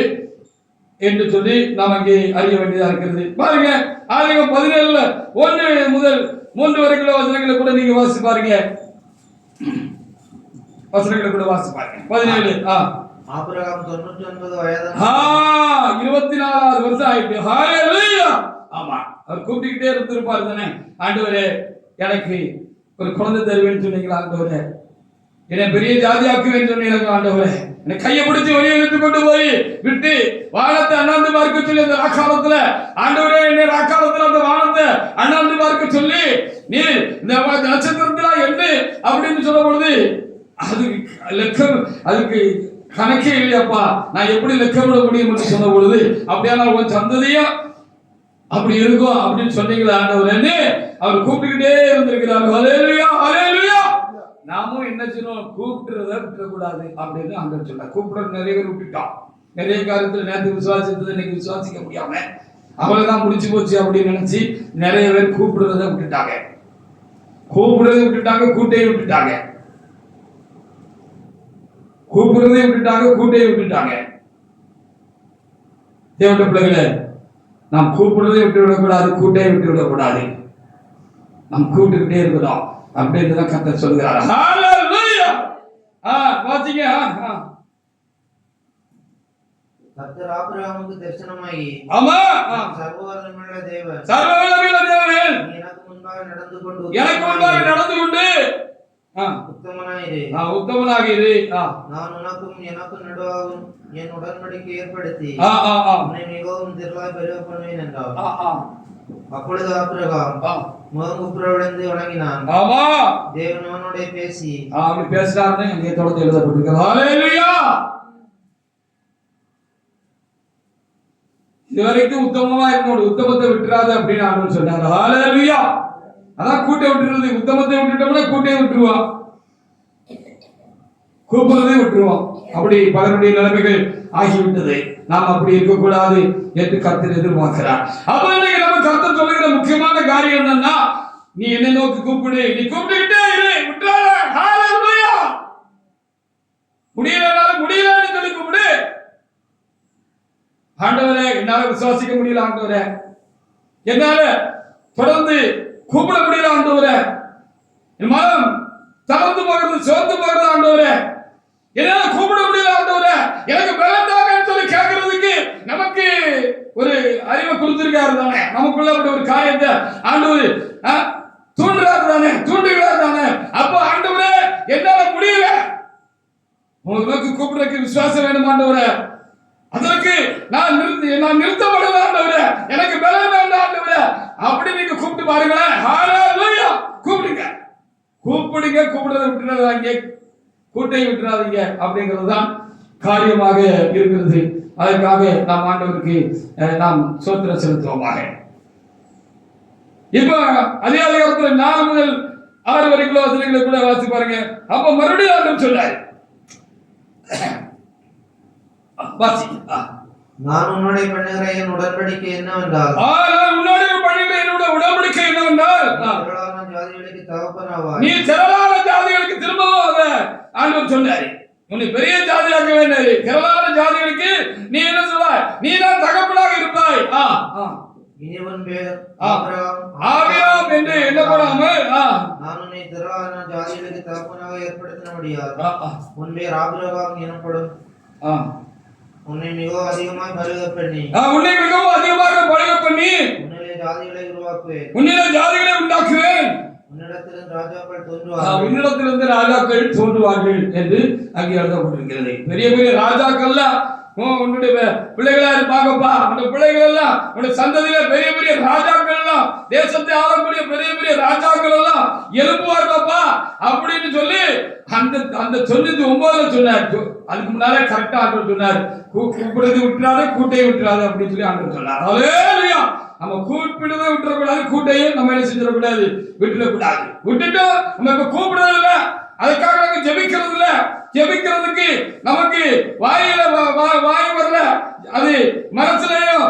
என்று சொல்லி நாம் அங்கே அறிய வேண்டியதா இருக்கிறது. பாருங்க, ஆதியாகமம் 17 1 முதல் 3 வரைக்குள்ள வசனங்களை கூட நீங்க வாசி பாருங்க. வசனங்களை கூட வாசி பாருங்க. 17 ஆபிரகாம் 99 வயதான 24 வருஷம் ஆயிட்டு. ஹalleluya. ஆமா, அவர் கூப்பிட்டுக்கிட்டே இருந்திருப்பார் தானே, ஆண்டவரே எனக்கு ஒரு குழந்தை தருவேன்னு சொன்னீங்களா, ஆண்டவரே என்னை பெரிய ஜாதியாக்குவேன்னு சொன்னீங்க, ஆண்டவரே என்னை கையை பிடிச்சி வெளியே இழுத்து கொண்டு போய் விட்டு வானத்தை அண்ணாந்து பார்க்க சொல்லி அந்த ராக்காலத்துல, ஆண்டவரே என்னை ராக்காலத்துல அந்த வானத்தை அண்ணாந்து பார்க்க சொல்லி நீ இந்த நட்சத்திரத்திலா என்ன அப்படின்னு சொல்லும் பொழுது அது லெக்கம், அதுக்கு கணக்கே இல்லையாப்பா, நான் எப்படி லெக்கமிட முடியும் என்று சொன்ன பொழுது, அப்படியான உன் சந்ததியும் அப்படி இருக்கும் அப்படின்னு சொன்னீங்களா ஆண்டவரே, அவர் கூப்பிட்டுக்கிட்டே இருந்திருக்கிறார். ஹalleluya, ஹalleluya. நாமும் என்ன செய்யணும், கூப்பிட்டுறத விட்டுறக்கூடாது அப்படின்னு ஆண்டவர் சொன்னார். கூப்பிட நிறைய பேர் விட்டுட்டோம். நிறைய காரியத்தில் நேற்று விசுவாசித்தது இன்னைக்கு விசுவாசிக்க முடியாம அவ்வளவுதான் முடிச்சு போச்சு அப்படின்னு நினைச்சு நிறைய பேர் கூப்பிடுறத விட்டுட்டாங்க. கூப்பிடுறதை விட்டுட்டாங்க, கூட்டையை விட்டுட்டாங்க. கூப்பிடுறதை விட்டுட்டாங்க, கூட்டையை விட்டுட்டாங்க. தேவனுடைய பிள்ளைகளே, நாம் கூப்பிடுறதை விட்டு விடக்கூடாது, கூட்டையை விட்டு விடக்கூடாது. நாம் கூப்பிட்டுக்கிட்டே இருக்கிறோம் அப்படின்னு தான் கர்த்தர் சொல்கிறார். ஹalleluya. வாசிங்க. கர்த்தர் ஆபிரகாமுக்கு தரிசனமாகி, ஆமா, சர்வவல்லமையுள்ள தேவன், நீ எனக்கு முன்பாக நடந்து கொண்டு உத்தமனாக இரு. நான் உனக்கும் எனக்கும் நடுவாகும் என் உடன்படிக்கை ஏற்படுத்தி உன்னை மிகவும் திரளாய் பெருக பண்ணுவேன் என்றார். அப்பொழுது ஆபிரகாம் முகங்குப்புற விழுந்து வணங்கினான். ஆமா, தேவன் அவனோட பேசி அப்படி பேசினார்னு அங்கே தொடர்ந்து எழுதப்பட்டிருக்கிறது. ஹalleluya. இதுவரைக்கும் உத்தமமா இருக்கணும், உத்தமத்தை விட்டுறாத அப்படின்னு ஆண்டவர் சொன்னார். ஹalleluya. அதான் கூட்டை விட்டுறது. உத்தமத்தை விட்டுட்டோம்னா கூட்டையை விட்டுருவான், கூப்பிடுறதை விட்டுருவான். அப்படி பலருடைய நிலைமைகள் ஆகிவிட்டது. நாம் அப்படி இருக்கக்கூடாது என்று கர்த்தர் எதிர்பார்க்கிறார். அப்ப இன்னைக்கு நம்ம கர்த்தர் சொல்லுகிற முக்கியமான காரியம் என்னன்னா, நீ என்னை நோக்கி கூப்பிடு, நீ கூப்பிட்டுக்கிட்டே இரு, விட்டுறாத. ஹalleluya. முடியலன்னு சொல்லி கூப்பிடு. ஆண்டவரே என்னால விசுவாசிக்க முடியல, ஆண்டவரே என்னால தொடர்ந்து கூப்பிட முடியல, ஆண்டவரே என் மனம் தளர்ந்து போகிறது, சோர்ந்து போகிறது, ஆண்டவரே என்னால கூப்பிட முடியல, ஆண்டவரே எனக்கு பலன் தாங்கன்னு சொல்லி கேட்கறதுக்கு நமக்கு ஒரு அறிவை கொடுத்திருக்காரு தானே, நமக்குள்ள அப்படி ஒரு காரியத்தை ஆண்டவர் தூண்டுகிறார் தானே. அப்ப ஆண்டவரே என்னால முடியல, உங்களை நோக்கி கூப்பிடுறதுக்கு விசுவாசம் வேணும் ஆண்டவரே. அதற்கு நான் நிறுத்தப்படல ஆண்டவரே, எனக்கு பலம் வேண்டாம் ஆண்டவரே அப்படி நீங்க கூப்பிட்டு பாருங்களேன். ஹalleluya. கூப்பிடுங்க, கூப்பிடுறதை விட்டுறாதீங்க, கூட்டையை விட்டுறாதீங்க அப்படிங்கிறதுதான் காரியமாக இருக்கிறது. அதற்காக நாம் ஆண்டவருக்கு நாம் ஸ்தோத்திரம் செலுத்துவோமாக. இப்ப அதே அதிகாரத்துல 4 முதல் 6 வரைக்கும் வசனங்களை கூட வாசி பாருங்க. அப்ப மறுபடியும் ஆண்டவர் சொன்னார், வாசி. நான் உன்னோட பண்ணுகிற என் உடன்படிக்கை என்னவென்றால், நான் உன்னோட பண்ணுகிற என்னோட உடன்படிக்கை என்னவென்றால், திரளான ஜாதிகளுக்கு தகப்பனாவாய். நீ திரளான ஜாதிகளுக்கு திரும்பவும் அத ஆண்டவர் சொன்னாரு, உன்னை பெரிய ஜாதியாக்க வேண்டாரு. திரளான ஜாதிகளுக்கு நீ என்ன சொல்வாய்? நீ தான் தகப்பனாக இருப்பாய். இனிவன் பேர் ஆபிரகாம் என்று என்ன பண்ணாமல் நான் உன்னை திரளான ஜாதிகளுக்கு தகப்பனாக ஏற்படுத்தினபடியால் உன் பேர் ஆபிரகாம் எனப்படும். உன்னை மிகவும் அதிகமாக பருக பண்ணி உன்னிலே ஜாதிகளை உருவாக்குவேன். உண்டாக்குவேன். உன்னிடத்திலிருந்து ராஜாக்கள் தோன்றுவார்கள் என்று அங்கே எழுதப்பட்டிருக்கிறது. பெரிய பெரிய ராஜாக்கள்லாம் உன்னுடைய பிள்ளைகளா இருப்பாங்கப்பா. உன்னுடைய பிள்ளைகள் எல்லாம் உன்னுடைய சந்ததியில பெரிய பெரிய ராஜாக்கள் எல்லாம், தேசத்தை ஆளக்கூடிய பெரிய பெரிய ராஜாக்கள் எல்லாம் எழுப்புவார்களப்பா அப்படின்னு சொல்லி அந்த 99 சொன்னார். அதுக்கு முன்னாலே கரெக்டா ஆண்டவர் சொன்னார், கூப்பிடுறது விட்டுறாரு, கூட்டையை விட்டுறாரு அப்படின்னு சொல்லி ஆண்டவர் சொன்னார். ஹல்லேலூயா. நம்ம கூப்பிடுறதை விட்டுறக்கூடாது, கூட்டையும் நம்ம என்ன செஞ்சிடக்கூடாது, விட்டுடக்கூடாது. விட்டுட்டு நம்ம இப்ப கூப்பிடுறது இல்லை, அதுக்காக நாங்க ஜெபிக்கிறது இல்ல. ஜெபிக்கிறதுக்கு நமக்கு வாய் வரல, அது மனசுலயும்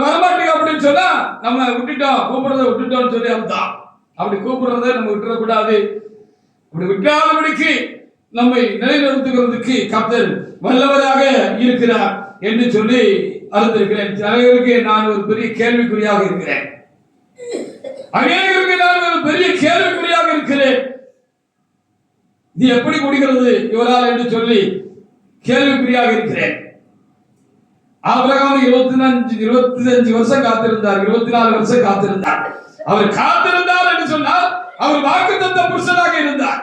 வரமாட்டேங்க அப்படின்னு சொன்னா நம்ம விட்டுட்டோம், கூப்பிடுறதை விட்டுட்டோம்னு சொல்லி அர்த்தம். அப்படி கூப்பிடுறதை நம்ம விட்டுறக்கூடாது. அப்படி விட்டாதபடிக்கு நம்மை நிலைநிறுத்துகிறதுக்கு கர்த்தர் வல்லவராக இருக்கிறார் என்று சொல்லி அறிந்திருக்கிறேன். அனைவருக்கு நான் ஒரு பெரிய கேள்விக்குறியாக இருக்கிறேன். அநேகருக்கு நான் ஒரு பெரிய கேள்விக்குறியாக இருக்கிறேன். இது எப்படி முடிகிறது இவரால் என்று சொல்லி கேள்விக்குறியாக இருக்கிறேன். ஆபிரகாம் 25 வருஷம் காத்திருந்தார், 24 வருஷம் காத்திருந்தார். அவர் காத்திருந்தார் என்று சொன்னால் அவர் வாக்குத்தத்த புருஷனாக இருந்தார்.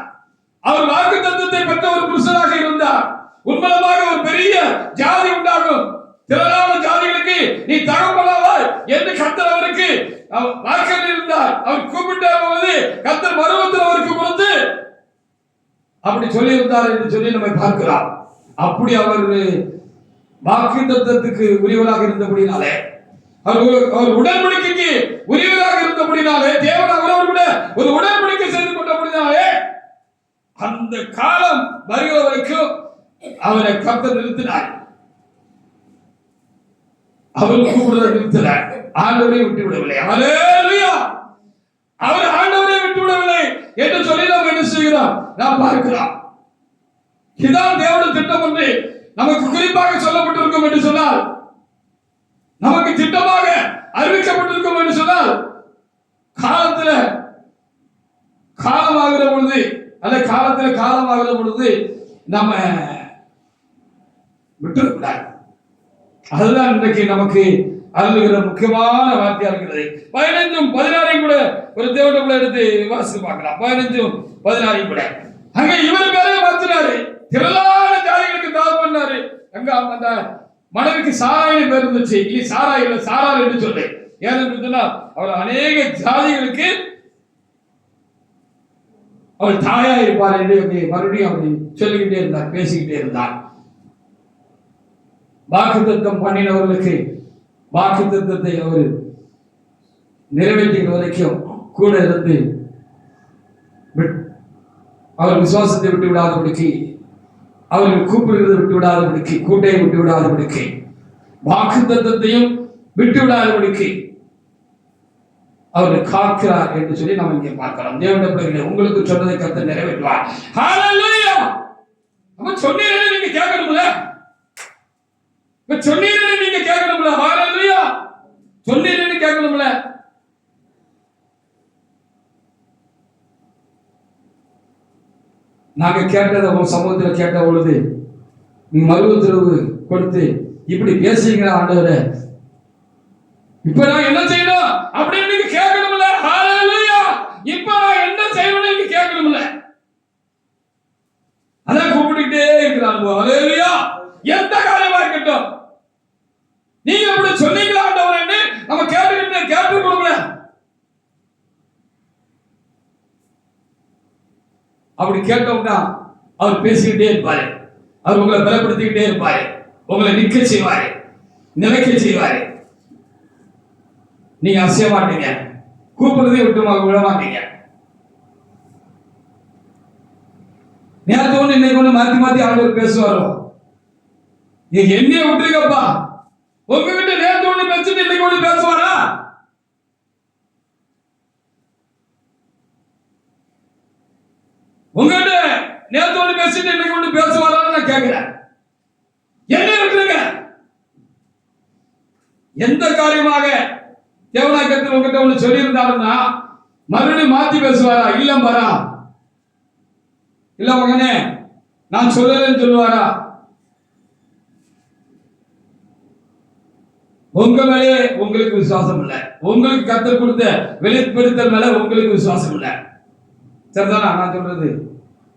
அவர் வாக்குத்தத்தத்தை பெற்ற ஒரு புருஷனாக இருந்தார். உண்மையாக ஒரு பெரிய ஜாதி உண்டாகும், திரளான ஜாதிகளுக்கு நீ தகப்பனாவாய் என்று கர்த்தர் அவருக்கு வாக்கில் இருந்தார். அவர் கூப்பிட்ட போது கர்த்தர் மறுபத்தில் அவருக்கு கொடுத்து அப்படி சொல்லி இருந்தார் என்று சொல்லி நம்ம பார்க்கிறோம். அப்படி அவர் வாக்குத்தத்தத்துக்கு உரியவராக இருந்தபடினாலே, அவர் உடன்படிக்கைக்கு உரியவராக இருந்தபடினாலே, தேவன் அவரோடு கூட ஒரு உடன்படிக்கை செய்து கொண்டபடினாலே அந்த காலம் வருகிற வரைக்கும் அவரை கர்த்தர் நிறுத்தினார். அவர் கூப்பிடுவதை நிறுத்தினார், ஆண்டவரை விட்டு விடவில்லை. ஹல்லேலூயா. அவர் ஆண்டவரை விட்டு விடவில்லை என்று சொல்லி நாம் என்ன செய்கிறோம், நாம் பார்க்கிறோம். இதான் தேவனுடைய திட்டம் என்று நமக்கு குறிப்பாக சொல்லப்பட்டிருக்கும் என்று சொன்னால், நமக்கு திட்டமாக அறிவிக்கப்பட்டிருக்கும் என்று சொன்னால், காலத்துல காலமாகிற பொழுது, அந்த காலத்துல காலமாகிற பொழுது நம்ம விட்டுவிடக்கூடாது. அதுதான் இன்றைக்கு நமக்கு அருளுகிற முக்கியமான வார்த்தையா இருக்கிறது. 15 16 கூட ஒரு தேவனுடைய எடுத்து வாசித்து பார்க்கலாம். 15 16 கூட அங்க இவர் பேரே மாத்தினாரு, திரளான ஜாதிகளுக்கு தவறு பண்ணாரு. அங்க அந்த மனைவிக்கு சாராயின் பேர் இருந்துச்சு, இனி சாராய் இல்ல சாரார் என்று சொல்லு. ஏன்னு சொன்னா அவர் அநேக ஜாதிகளுக்கு அவள் தாயா இருப்பார் என்று மறுபடியும் அப்படி சொல்லிக்கிட்டே இருந்தார், பேசிக்கிட்டே இருந்தார். வாக்குத்தத்தம் பண்ணினவர்களுக்கு வாக்குத்தத்தத்தை அவர் நிறைவேற்றுகிற வரைக்கும் கூட இருந்து அவர் விசுவாசத்தை விட்டு விடாதபடிக்கு, அவர்கள் கூப்பிடுகிறதை விட்டு விடாதபடிக்கு, கூட்டையை விட்டு விடாதபடிக்கு, வாக்குத்தத்தத்தையும் விட்டு விடாதபடிக்கு அவர் காக்கிறார் என்று சொல்லி நாம் இங்கே பார்க்கிறோம். தேவனுடைய பிள்ளைகளே, உங்களுக்கு சொன்னதை கர்த்தர் நிறைவேற்றுவார். ஹல்லேலூயா. அப்ப சொன்னீரே நீங்க கேட்கணும்ல, சொன்னீரே நீங்க கேட்கணும்ல. ஹல்லேலூயா. சொன்னீரே கேட்கணும்ல. நாங்க கேட்டதை உங்க சமூகத்தில் கேட்ட பொழுது நீ மறு உத்தரவு கொடுத்து இப்படி பேசுறீங்களா ஆண்டவரே, இப்ப நான் என்ன செய்யணும் அப்படின்னு நீங்க கேட்கணும்ல. ஹல்லேலூயா. இப்ப நான் என்ன செய்யணும்னு நீங்க கேட்கணும்ல. அதான் கூப்பிட்டுக்கிட்டே இருக்கிறான். அப்படி கேட்டோம்னா அவர் பேசிக்கிட்டே இருப்பாரு, அவர் உங்களை பலப்படுத்திக்கிட்டே இருப்பாரு, உங்களை நிற்க செய்வாரு, நிலைக்க செய்வாரு. நீங்க அசைய மாட்டீங்க, கூப்பிடுறதே விட்டு விட மாட்டீங்க. நேரத்தை ஒன்று இன்னைக்கு ஒன்று மாத்தி மாத்தி ஆண்டவர் பேசுவாரோ, நீங்க என்னைய விட்டுருக்கப்பா, உங்ககிட்ட நேரத்தை ஒன்று பேசிட்டு இன்னைக்கு ஒன்று பேசுவாரா? உங்ககிட்ட நேரத்தை ஒன்று பேசிட்டு இன்னைக்கு ஒன்று பேசுவாரான்னு நான் கேட்கிறேன். என்னைய விட்டுருங்க. எந்த காரியமாக தேவனாக்கத்தில் உங்ககிட்ட ஒன்று சொல்லி இருந்தாருன்னா மறுபடியும் மாத்தி பேசுவாரா? இல்ல பாரா, இல்ல மகனே நான் சொல்லலன்னு சொல்லுவாரா? உங்க மேலே உங்களுக்கு விசுவாசம் இல்ல, உங்களுக்கு கர்த்தர் கொடுத்த வெளிப்படுத்தல் மேல உங்களுக்கு விசுவாசம் இல்ல. சரிதானா நான் சொல்றது?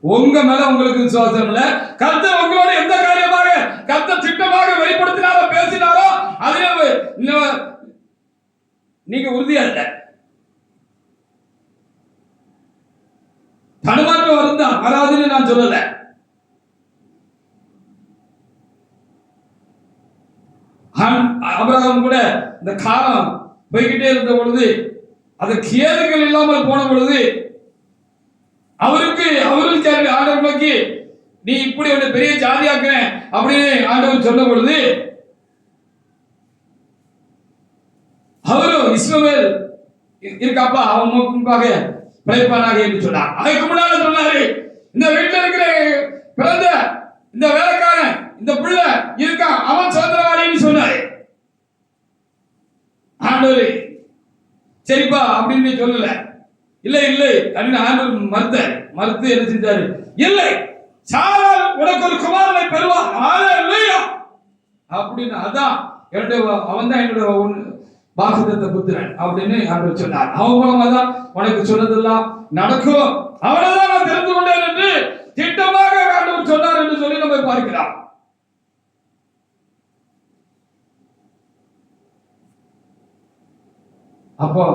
உங்க மேல உங்களுக்கு விசுவாசம் இல்ல. கர்த்தர் உங்களோட எந்த காரியமாக கர்த்தர் திட்டமாக வெளிப்படுத்தினாரோ பேசினாரோ அதிலே நீங்க உறுதியா இல்ல. தடுமாற்றம் வருந்தா வராதுன்னு நான் சொல்லல. ஆபிரகாம் கூட இந்த காலம் போய்கிட்டே இருந்த பொழுது, அது கேதுகள் இல்லாமல் போன பொழுது அவருக்கு ஆண்டவர் நோக்கி நீ இப்படி ஒரு பெரிய ஜாதியாக்குற அப்படின்னு ஆண்டவர் சொன்ன பொழுது அவரும் இஸ்மவேல் இருக்காப்பா அவன் முன்பாக பிழைப்பானாக என்று சொன்னார். அதுக்கு முன்னால சொன்னாரு, இந்த வீட்டில் இருக்கிற பிறந்த இந்த வேலைக்காரன் இந்த பிள்ளை இருக்கான், அவன் சுதந்திரவாதின்னு சொன்னாரு. ஆண்டவர் சரிப்பா அப்படின்னு சொல்லல. இல்லை இல்லை அப்படின்னு ஆண்டவர் மறுத்து என்ன செஞ்சாரு? இல்லை, சாரால் உனக்கு ஒரு குமாரனை பெறுவார் அப்படின்னு. அதான் என்னுடைய அவன் தான் என்னுடைய வாக்குத்தத்த புத்திரன் அப்படின்னு ஆண்டவர் சொன்னார். அவன் மூலமா தான் உனக்கு சொன்னதெல்லாம் நடக்கும், அவனைதான் நான் தெரிந்து கொண்டேன் என்று திட்டமாக ஆண்டவர் சொன்னார் என்று சொல்லி நம்ம பார்க்கிறோம். அப்போ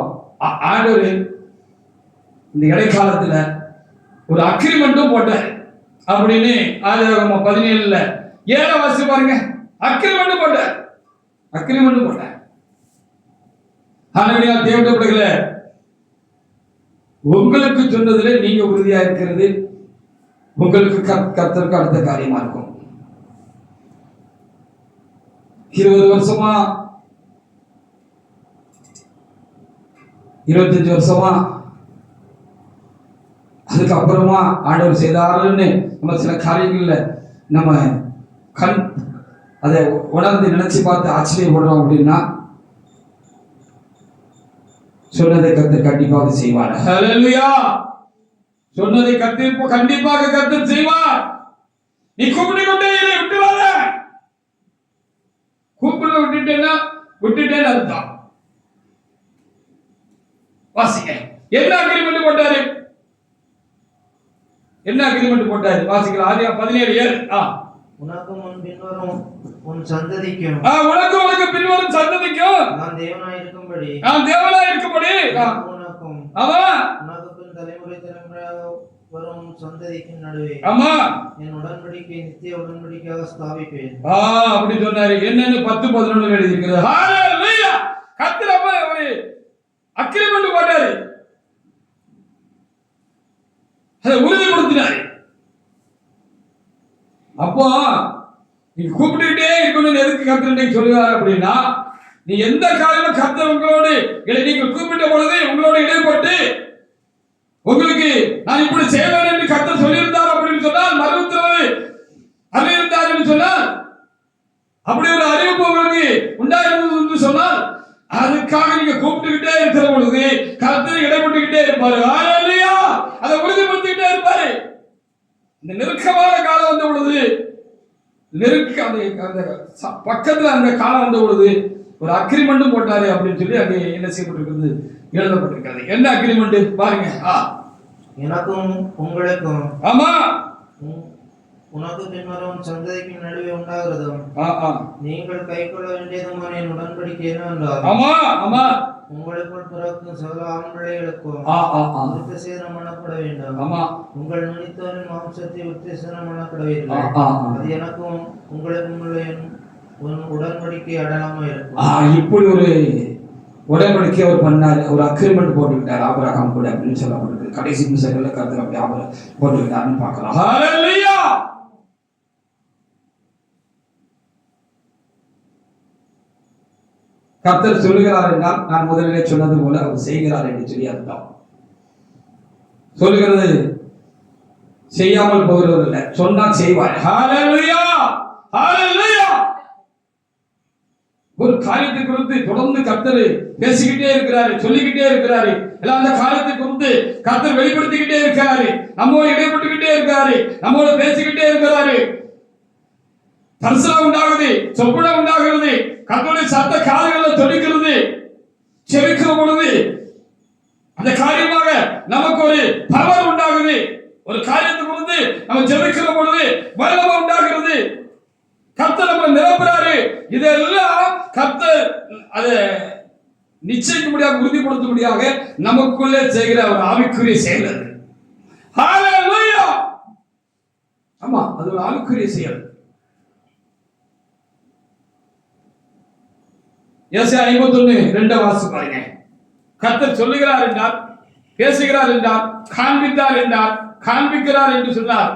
ஆண்டவர் இந்த இடைக்காலத்துல ஒரு அக்ரிமெண்ட்டும் போட்டார் அப்படின்னு ஆதியாகமம் 17 7 வாசி பாருங்க. அக்ரிமெண்ட் போட்டார். ஆனபடியா தேவனுடைய பிள்ளைகளே, உங்களுக்கு சொன்னதுல நீங்க உறுதியா இருக்கிறது உங்களுக்கு கர்த்தருக்கு அடுத்த காரியமா இருக்கும். 20 வருஷமா 25 வருஷமா அதுக்கப்புறமா ஆண்டவர் செய்தாருன்னு நம்ம சில காரியங்கள்ல நம்ம அதை உணர்ந்து நினைச்சு பார்த்து ஆச்சரியப்படுறோம் அப்படின்னா சொன்னதை கர்த்தர் கண்டிப்பாக செய்வார். ஹல்லேலூயா. சொன்னதை கர்த்தர் கண்டிப்பாக கர்த்தர் செய்வார். நீ கூப்பிட்டு கொண்டே இரு, விட்டுறாத. கூப்பிட விட்டுட்டேன்னு அர்த்தம். வாசிங்க. என்ன அக்ரிமெண்ட் போட்டாரு? வாசிக்கலாம். ஆதியாகமம் 17:7. உனக்கும் உன் பின்வரும் உன் சந்ததிக்கும் உனக்கு பின்வரும் சந்ததிக்கும் நான் தேவனாய் இருக்கும்படி உனக்கும் உனக்கு பின் தலைமுறையாக வரும் சந்ததிக்கும் நடுவே என் உடன்படிக்கை நித்திய உடன்படிக்கையாக ஸ்தாபிப்பேன். அப்படி சொன்னாரு. என்னன்னு 10:11 எழுதி இருக்கிறது. ஹல்லேலூயா. கர்த்தர் ஒரு அக்ரிமெண்ட் போட்டாரு, அதை உறுதிப்படுத்தினாரு. அப்போ நீங்க கூப்பிட்டுக்கிட்டே இருக்கணும்னு எதுக்கு கர்த்தர் சொல்லுவார் அப்படின்னா, நீ எந்த காரியமும் கர்த்தர் உங்களோடு நீங்க கூப்பிட்ட பொழுது உங்களோட இடைப்பட்டு உங்களுக்கு நான் இப்படி செய்வேன் என்று கர்த்தர் சொல்லியிருந்தார் அப்படின்னு சொன்னால், மறுத்தரவு அறிவித்தார் என்று சொன்னால், அப்படி ஒரு அறிவிப்பு உங்களுக்கு உண்டாயிருந்தது என்று சொன்னால், அதுக்காக நீங்க கூப்பிட்டுக்கிட்டே இருக்கிற பொழுது கர்த்தர் இடைப்பட்டுக்கிட்டே இருப்பாரு. ஹல்லேலூயா. அதை உறுதிப்படுத்திக்கிட்டே இருப்பாரு. இந்த நெருக்கமான காலம் வந்த பொழுது பக்கத்துல அந்த காலம் வந்த பொழுது ஒரு அக்ரிமெண்ட்டும் போட்டாரு அப்படின்னு சொல்லி அங்கே என்ன செய்யப்பட்டிருக்கிறது, எழுதப்பட்டிருக்கிறது. என்ன அக்ரிமெண்ட் பாருங்க. எனக்கும் உங்களுக்கும் ஆமா உனக்கு பின்வரும் சந்ததிக்கு நடுவே உண்டாகிறதும் நீங்கள் கைக்கொள்ள வேண்டியதுமான என் உடன்படிக்கை என்னவென்றால் உங்களுக்குள் பிறக்கும் சகல ஆண் பிள்ளைகளுக்கும் விருத்தசேதனம் பண்ணப்பட வேண்டும். உங்கள் நுனித்தோரின் மாம்சத்தை விருத்தசேதனம் பண்ணப்படவில்லை. அது எனக்கும் உங்களுக்கும் உள்ள உடன்படிக்கை அடையாளமா இருக்கும். இப்படி ஒரு உடன்படிக்கை அவர் பண்ணாரு, ஒரு அக்ரிமெண்ட் போட்டுக்கிட்டார் ஆபிரகாம் கூட அப்படின்னு சொல்லப்படுது. கடைசி நிமிஷங்கள்ல கர்த்தர் அப்படி ஆபிரகாம் போட்டுக்கிட்டாருன்னு பார்க்கலாம். ஹல்லேலூயா. கர்த்தர் சொல்லுகிறார் என்றால் நான் முதலிலே சொன்னது போல அவர் செய்கிறார் என்று சொல்லி அர்த்தம். சொல்லுகிறது செய்யாமல் போகிறவர் இல்லை, சொன்னால் செய்வார். ஹல்லேலூயா, ஹல்லேலூயா. ஒரு காரியத்தை குறித்து தொடர்ந்து கர்த்தர் பேசிக்கிட்டே இருக்கிறாரு, சொல்லிக்கிட்டே இருக்கிறாரு. எல்லாம் அந்த காரியத்தை குறித்து கர்த்தர் வெளிப்படுத்திக்கிட்டே இருக்கிறாரு, நம்மோடு இடைப்பட்டுக்கிட்டே இருக்கிறாரு, நம்மோடு பேசிக்கிட்டே இருக்கிறாரு. தரிசனம் உண்டாகுது, சொப்பனம் உண்டாகிறது, கர்த்தருடைய சத்த காதுகளில் தொனிக்கிறது. செவிக்கிற பொழுது அந்த காரியமாக நமக்கு ஒரு பவர் உண்டாகுது. ஒரு காரியத்தை குறித்து நம்ம ஜெபிக்கிற பொழுது வல்லமை உண்டாகிறது. கர்த்தர் நம்ம நிரப்புறாரு. இதெல்லாம் கர்த்தர் அதை நிச்சயிக்க முடியாது, உறுதிப்படுத்த முடியாது நமக்குள்ளே செய்கிற ஒரு ஆவிக்குரிய செயல் அது. ஹல்லேலூயா. ஆமா, அது ஒரு ஆவிக்குரிய செயல். ஏசாயா 51:2 வாசி பாருங்க. கர்த்தர் சொல்லுகிறார் என்றார், பேசுகிறார் என்றார், காண்பித்தார் என்றார், காண்பிக்கிறார் என்று சொன்னார்,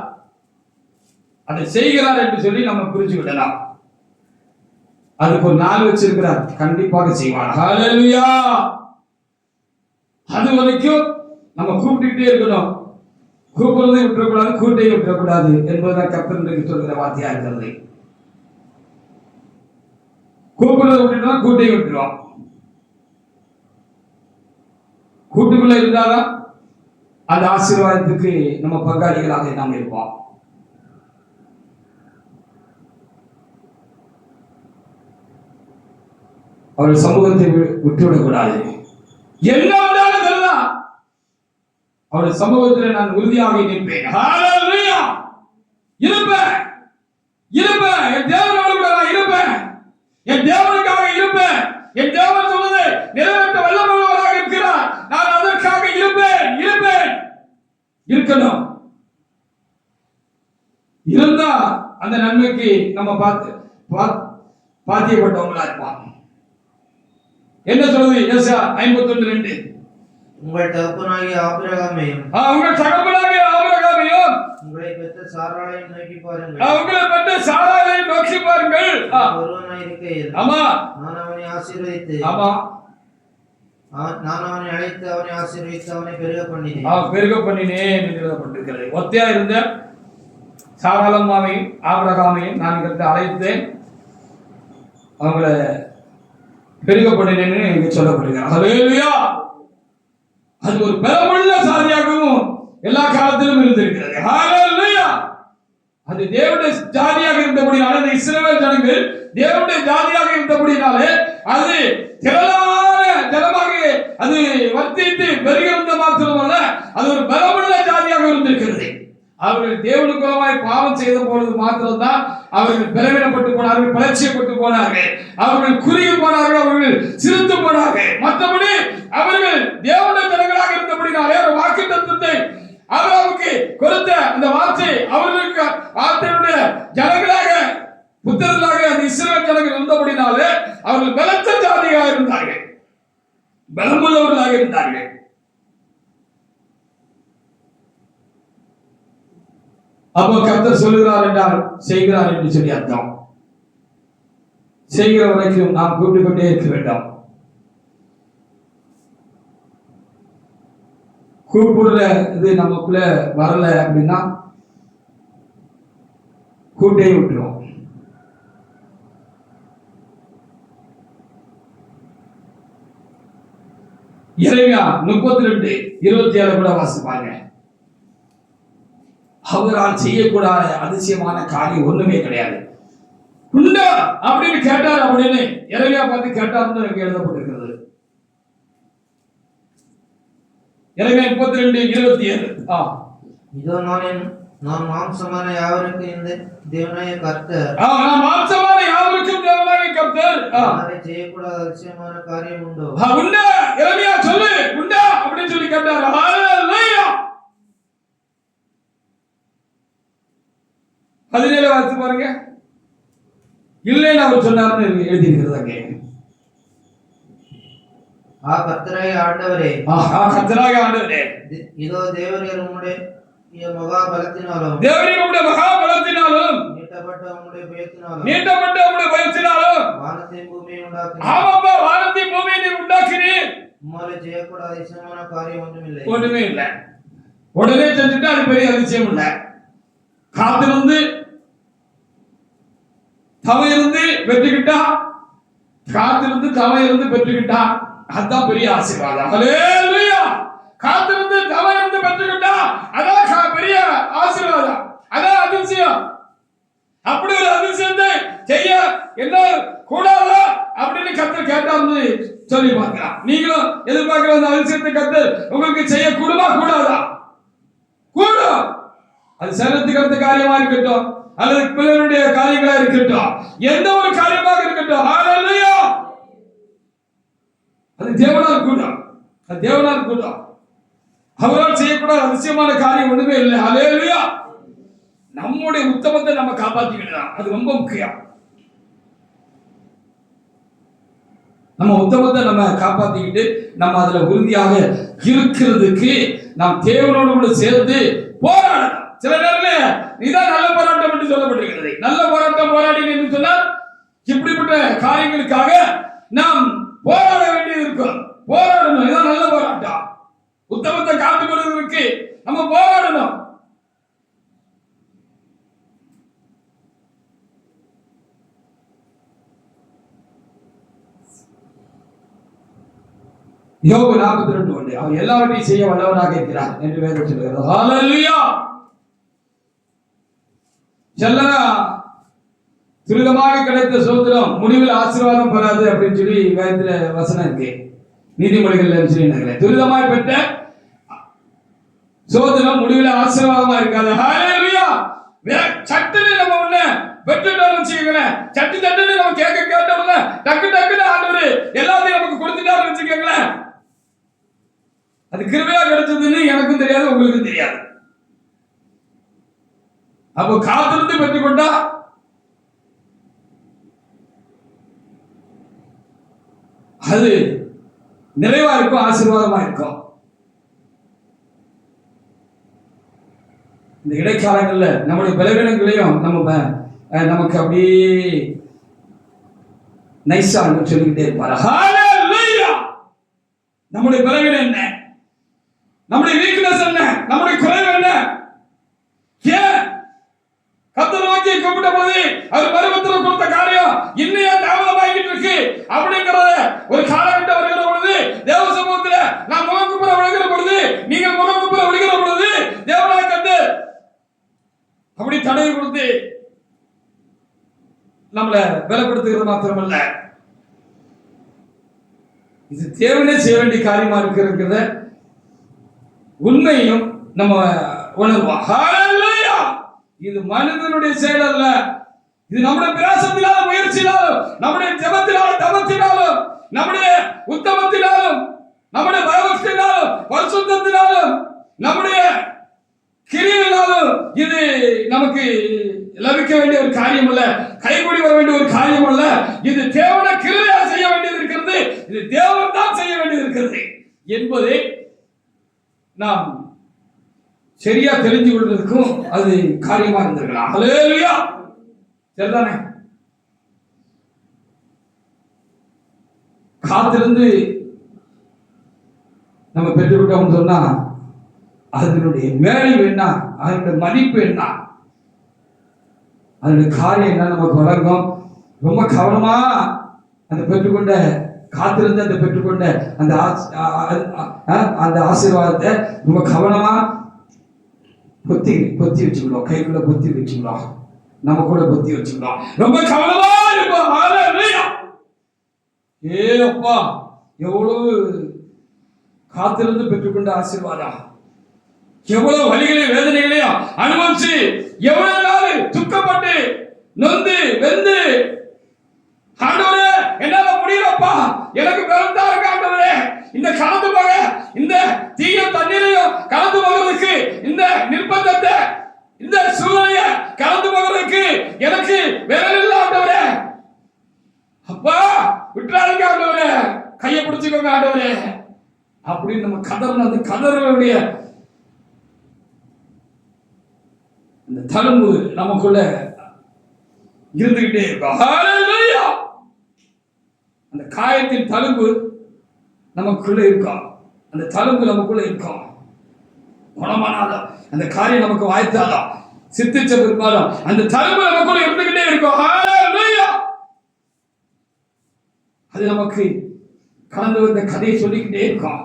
அதை செய்கிறார் என்று சொல்லி நம்ம புரிஞ்சு விடலாம். அதுக்கு ஒரு நாள் வச்சிருக்கிறார், கண்டிப்பாக செய்வார். ஹல்லேலூயா. அது வரைக்கும் நம்ம கூப்பிட்டுக்கிட்டே இருக்கணும். கூப்பிடுறதை விட்டுறக்கூடாது, கூட்டையை விட்டுறக்கூடாது என்பதுதான் கர்த்தர் இன்றைக்கு சொல்கிற வார்த்தையா இருக்கிறது. கூப்பிடுறதை விட்டுட்டோம், கூட்டையை விட்டுருவோம். கூட்டுக்குள்ள இருந்தாதான் அந்த ஆசீர்வாதத்துக்கு நம்ம பங்காளிகளாக நாம் இருப்போம். அவருடைய சமூகத்தை விட்டுவிடக்கூடாது. என்ன வந்தாலும் சரிதான், அவருடைய சமூகத்தில் நான் உறுதியாக நிற்பேன். ஹல்லேலூயா. இருப்பேன், இருப்பேன். என் தேவனோடு கூட நான் இருப்பேன். என் தேவனுக்காக இருப்பேன். என் தேவன் சொல்வது நிறைவேற்ற வல்லமையுள்ளவராக இருக்கிறார். நான் அதற்காக இருப்பேன், இருப்பேன், இருக்கணும். இருந்தா அந்த நன்மைக்கு நம்ம பாத்தியப்பட்டவங்களா இருப்பாங்க. என்ன சொல்றது ஏசாயா 51:2? உங்கள் தகப்பனாகிய ஆபிரகாமையும் உங்கள் தகப்பனாகிய ஆபிரகாமையும் உங்களை பெற்ற சாராளையும் நோக்கி பாருங்கள். உங்களை பெற்ற சாராளையும் நோக்கி பாருங்கள். ஒருவனாய் இருக்கையில் ஆமா, நான் அவனை ஆசீர்வதித்து, ஆமா, நான் அவனை அழைத்து அவனை ஆசீர்வதித்து அவனை பெருக பண்ணினேன். பெருக பண்ணினேன் என்று எழுதப்பட்டிருக்கிறது. ஒத்தையா இருந்த சாராளம்மாவையும் ஆபிரகாமையும் நான் இங்கிருந்து அழைத்தேன், அவங்களை பெருக பண்ணினேன்னு இங்க சொல்லப்படுகிறார். ஹல்லேலூயா. அது ஒரு பலமுள்ள சாதியாகவும் எல்லா காலத்திலும் இருந்திருக்கிறது. ஹல்லேலூயா. அது தேவனுடைய ஜாதியாக இருந்தபடினாலே, அந்த இஸ்ரவேல் ஜனங்கள் தேவனுடைய ஜாதியாக இருந்தபடினாலே அது திரளான ஜனமாக அது வர்த்தித்து பெருகிருந்த மாத்திரமல்ல, அது ஒரு பலமுள்ள ஜாதியாக இருந்திருக்கிறது. அவர்கள் தேவனுக்குள்ளமாய் பாவம் செய்த பொழுது மாத்திரம்தான் அவர்கள் பலவீனப்பட்டு போனார்கள், பலட்சியப்பட்டு போனார்கள், அவர்கள் குறுகி போனார்கள், அவர்கள் சிறுத்து போனார்கள். மற்றபடி அவர்கள் தேவனுடைய ஜனங்களாக இருந்தபடினாலே ஒரு வாக்குத்தத்தத்தை ஆபிரகாமுக்கு கொடுத்த அந்த வார்த்தை அவர்களுக்கு வார்த்தையுடைய ஜனங்களாக புத்தர்களாக அந்த இஸ்ரவேல் ஜனங்கள் இருந்தபடினாலே அவர்கள் பலத்த ஜாதியாக இருந்தார்கள், பலமுள்ளவர்களாக இருந்தார்கள். அப்போ கர்த்தர் சொல்லுகிறார் என்றால் செய்கிறார் என்று சொல்லி அர்த்தம். செய்கிற வரைக்கும் நாம் கூப்பிட்டு கொண்டே இருக்க வேண்டாம். கூப்பிடுற இது நமக்குள்ள வரல அப்படின்னா கூட்டே விட்டுரும். எரேமியா 32:27 கூட வாசிப்பாங்க. அவரால் செய்யக்கூடாத அதிசயமான காரியம் ஒண்ணுமே கிடையாது. உண்டா அப்படின்னு கேட்டார் அப்படின்னு எரேமியா பார்த்து கேட்டார்னு எனக்கு எழுதப்பட்டிருக்கிறது. எரேமியா 32:27. இதோ நான் மாம்சமான யாவருக்கும் இந்த தேவனாய கர்த்தர், மாம்சமான யாவருக்கும் தேவனாய கர்த்தர் செய்யக்கூடாத அதிசயமான காரியம் உண்டோ? உண்டா எரேமியா சொல்லு உண்டா அப்படின்னு சொல்லி கேட்டார். ஹalleluya. 17 வாசி பாருங்க. இல்லைன்னு அவர் சொன்னார்னு எழுதி இருக்கிறதாங்க. கர்த்தராகிய ஆண்டவரே, கர்த்தராகிய ஆண்டவரே, இதோ தேவரீர் உம்முடைய மகா பலத்தினாலும் நீட்டப்பட்ட உம்முடைய பயத்தினாலும் வானத்தையும் பூமியை உண்டாக்கினீர். ஆமாப்பா, வானத்தையும் பூமியை நீர் உண்டாக்கினீர். உம்மாலே செய்யக்கூடாத அதிசயமான காரியம் ஒண்ணுமே இல்லை. உடனே செஞ்சுட்டு அது பெரிய அதிசயம் இல்லை. காத்திருந்து தவம் இருந்து பெற்றுக்கிட்டா, காத்திருந்து தவம் இருந்து பெற்றுக்கிட்டா, அதுதான் பெரிய ஆசீர்வாதம். ஹல்லேலூயா. காத்திருந்து தவம் இருந்து பெற்றுக்கிட்டா அதான் பெரிய ஆசீர்வாதம், அதான் அதிசயம். அப்படி ஒரு அதிசயத்தை செய்ய என்ன கூடாதா அப்படின்னு கர்த்தர் கேட்டார்னு சொல்லி பார்க்கலாம். நீங்களும் எதிர்பார்க்கிற அந்த அதிசயத்தை கர்த்தர் உங்களுக்கு செய்ய கூடுமா கூடாதா? கூடும். அது சரீரத்துக்கு அடுத்த காரியமா இருக்கட்டும், அல்லது பிள்ளைகளுடைய காரியங்களா இருக்கட்டும், எந்த ஒரு காரியமாக இருக்கட்டும், ஹல்லேலூயா, அது தேவனால் கூடும். அது தேவனால் கூடும். அவரால் செய்யக்கூடாத அதிசயமான காரியம் ஒண்ணுமே இல்லை. ஹல்லேலூயா. நம்முடைய உத்தமத்தை நம்ம காப்பாற்றிக்கிட்டோம், அது ரொம்ப முக்கியம். நம்ம உத்தமத்தை நம்ம காப்பாத்திக்கிட்டு நம்ம அதுல உறுதியாக இருக்கிறதுக்கு நாம் தேவனோடு கூட சேர்ந்து போராடணும். சில நேரத்துல இதான் நல்ல போராட்டம் என்று சொல்லப்பட்டிருக்கிறது. நல்ல போராட்டம் போராடி என்று சொன்னால் இப்படிப்பட்ட காரியங்களுக்காக நாம் போராட வேண்டியது இருக்கும். போராடணும். இதான் நல்ல போராட்டம். உத்தமத்தை காத்துக் கொள்வதற்கு நம்ம போராடணும். யோபு 42:1 அவர் எல்லாவற்றையும் செய்ய வல்லவராக இருக்கிறார் என்று வேதம் சொல்கிறது. ஹல்லேலூயா. துரிதமாக கிடைத்த சுதந்திரம் முடிவில் ஆசீர்வாதம் பெறாது அப்படின்னு சொல்லி வேதத்துல வசனம் இருக்கு. நீதிமொழிகள் சொல்லி துரிதமாய் பெற்ற சுதந்திரம் முடிவில் ஆசீர்வாதமா இருக்காது. ஹல்லேலூயா. சட்டுன்னு நம்ம ஒண்ணு பெற்றுட்டோம்னு வச்சுக்கோங்களேன், சட்டுன்னு நம்ம கேட்டோம்ல டக்குன்னு ஆண்டவர் எல்லாத்தையும் நமக்கு கொடுத்துட்டாருன்னு வச்சுக்கோங்களேன், அது கிருபையா கிடைச்சதுன்னு எனக்கும் தெரியாது, உங்களுக்கும் தெரியாது. அப்போ காத்திருந்து பெற்றுக்கொண்டா அது நிறைவா இருக்கும், ஆசீர்வாதமா இருக்கும். இந்த இடைக்காலங்கள்ல நம்முடைய பலவீனங்களையும் நமக்கு அப்படியே நைஸா சொல்லிக்கிட்டே இருப்பாரு. ஹல்லேலூயா. நம்முடைய பலவீனம் என்ன, நம்முடைய வீக்னஸ் என்ன, நம்முடைய குறைவு என்ன, ஏன் கர்த்தரை நோக்கி கூப்பிட்ட போது அவர் பரிபத்திரம் கொடுத்த காரியம் இன்னும் தாமதமாகிட்டு இருக்கு அப்படிங்கிற ஒரு காலகட்டம் வருகிற பொழுது, தேவ சமூகத்துல நான் முகங்குப்புற விழுகிற பொழுது, நீங்கள் முகங்குப்புற விழுகிற பொழுது தேவனாய கர்த்தர் அப்படி தடவை கொடுத்து நம்மளை பலப்படுத்துகிறது மாத்திரமல்ல, இது தேவனே செய்ய வேண்டிய காரியமா இருக்கிறத உண்மையும் நம்ம உணர்வோம். ஹல்லேலூயா. இது மனிதனுடைய செயல் அல்ல, இது நம்முடைய பிரயாசத்தினாலும் முயற்சியினாலும் நம்முடைய ஜெபத்தினாலும் தவத்தினாலும் நம்முடைய உத்தமத்தினாலும் நம்முடைய பயபக்தியினாலும் பரிசுத்தத்தினாலும் நம்முடைய கிரியினாலும் இது நமக்கு லபிக்க வேண்டிய ஒரு காரியம் அல்ல, கைகூடி வர வேண்டிய ஒரு காரியம் அல்ல. இது தேவன கிருபையா செய்ய வேண்டியது இருக்கிறது, இது தேவன் தான் செய்ய வேண்டியது இருக்கிறது என்பதை நாம் சரியா தெரிஞ்சு கொள்வதற்கும் அது காரியமா இருந்திருக்கலாம். ஹல்லேலூயா. சரிதானே? காத்திருந்து நம்ம பெற்றுவிட்டோம் சொன்னா அதனுடைய வேலை என்ன, அதனுடைய மதிப்பு என்ன, அதனுடைய காரியம் என்ன நமக்கு வழங்கும். ரொம்ப கவனமா அந்த பெற்றுக்கொண்ட காத்திருந்து அந்த பெற்றுக்கொண்ட அந்த ஆசீர்வாதத்தை ரொம்ப கவனமா பொத்தி வச்சுக்கணும், கைக்குள்ள பொத்தி வச்சுக்கணும், நம்ம கூட பொத்தி வச்சுக்கணும், ரொம்ப கவனமா இருப்போம். ஹல்லேலூயா. அப்பா, எவ்வளவு காத்திருந்து பெற்றுக்கொண்ட ஆசீர்வாதம், எவ்வளவு வலிகளையும் வேதனைகளையும் அனுபவிச்சு எவ்வளவு நாள் துக்கப்பட்டு நொந்து வெந்து ஆண்டவரே என்னால முடியலப்பா, எனக்கு பெருந்தா இருக்கு ஆண்டவரே, இந்த கலந்து போக, இந்த தீய தண்ணீரையும் கலந்து போகிறதுக்கு, இந்த நிர்பந்தத்தை, இந்த சூழ்நிலைய கலந்து போகிறதுக்கு எனக்கு விரல் இல்ல ஆண்டவரே. அப்பா விட்டுறாதீங்க ஆண்டவரே, கையை பிடிச்சுக்கோங்க ஆண்டவரே அப்படின்னு நம்ம கதறணும். அந்த கதறலுடைய அந்த தழும்பு நமக்குள்ள இருந்துகிட்டே இருக்கும். ஹல்லேலூயா. அந்த காயத்தின் தழும்பு நமக்குள்ள இருக்கும். அந்த தழும்பு நமக்குள்ள இருக்கும். குணமானாலும் அந்த காரியம் நமக்கு வாய்த்தாலும் சித்திச்ச பிற்பாலும் அந்த தழும்பு நமக்குள்ள இருந்துகிட்டே இருக்கும். ஹல்லேலூயா. அது நமக்கு கடந்து வந்த கதையை சொல்லிக்கிட்டே இருக்கும்.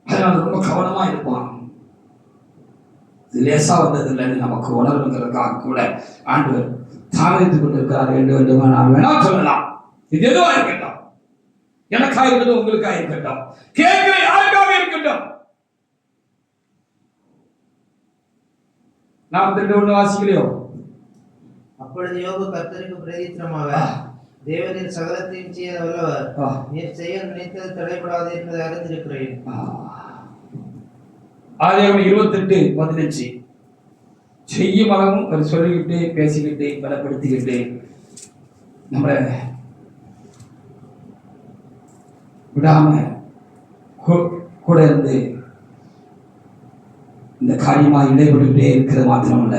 அதனால ரொம்ப கவனமா இருப்பான். லேசா வந்தது இல்லைன்னு நமக்கு உணர்வுங்கிறதுக்காக கூட ஆண்டவர் தாமதித்துக் கொண்டிருக்கிறார் என்று நான் வேணா சொல்லலாம். இது எதுவா இருக்கட்டும், எனக்கா இருக்கட்டும், உங்களுக்கா இருக்கட்டும், கேட்கிற யாருக்காக இருக்கட்டும். நாம் 2:1 வாசிக்கலையோ? அப்பொழுது யோபு கர்த்தருக்கு பிரதித்திரமாக, தேவனின் சகலத்தையும் செய்ய வல்லவர், நீர் செய்ய நினைத்தது தடைபடாது என்பதை அறிந்திருக்கிறேன். ஆதியாகமம் 28:15 செய்யும் அளவும் அவர் சொல்லிக்கிட்டு பேசிக்கிட்டு பலப்படுத்திக்கிட்டு நம்மளை விடாம கூட இருந்து இந்த காரியமா இடைபெற்றுக்கிட்டே இருக்கிறது மாத்திரமல்ல,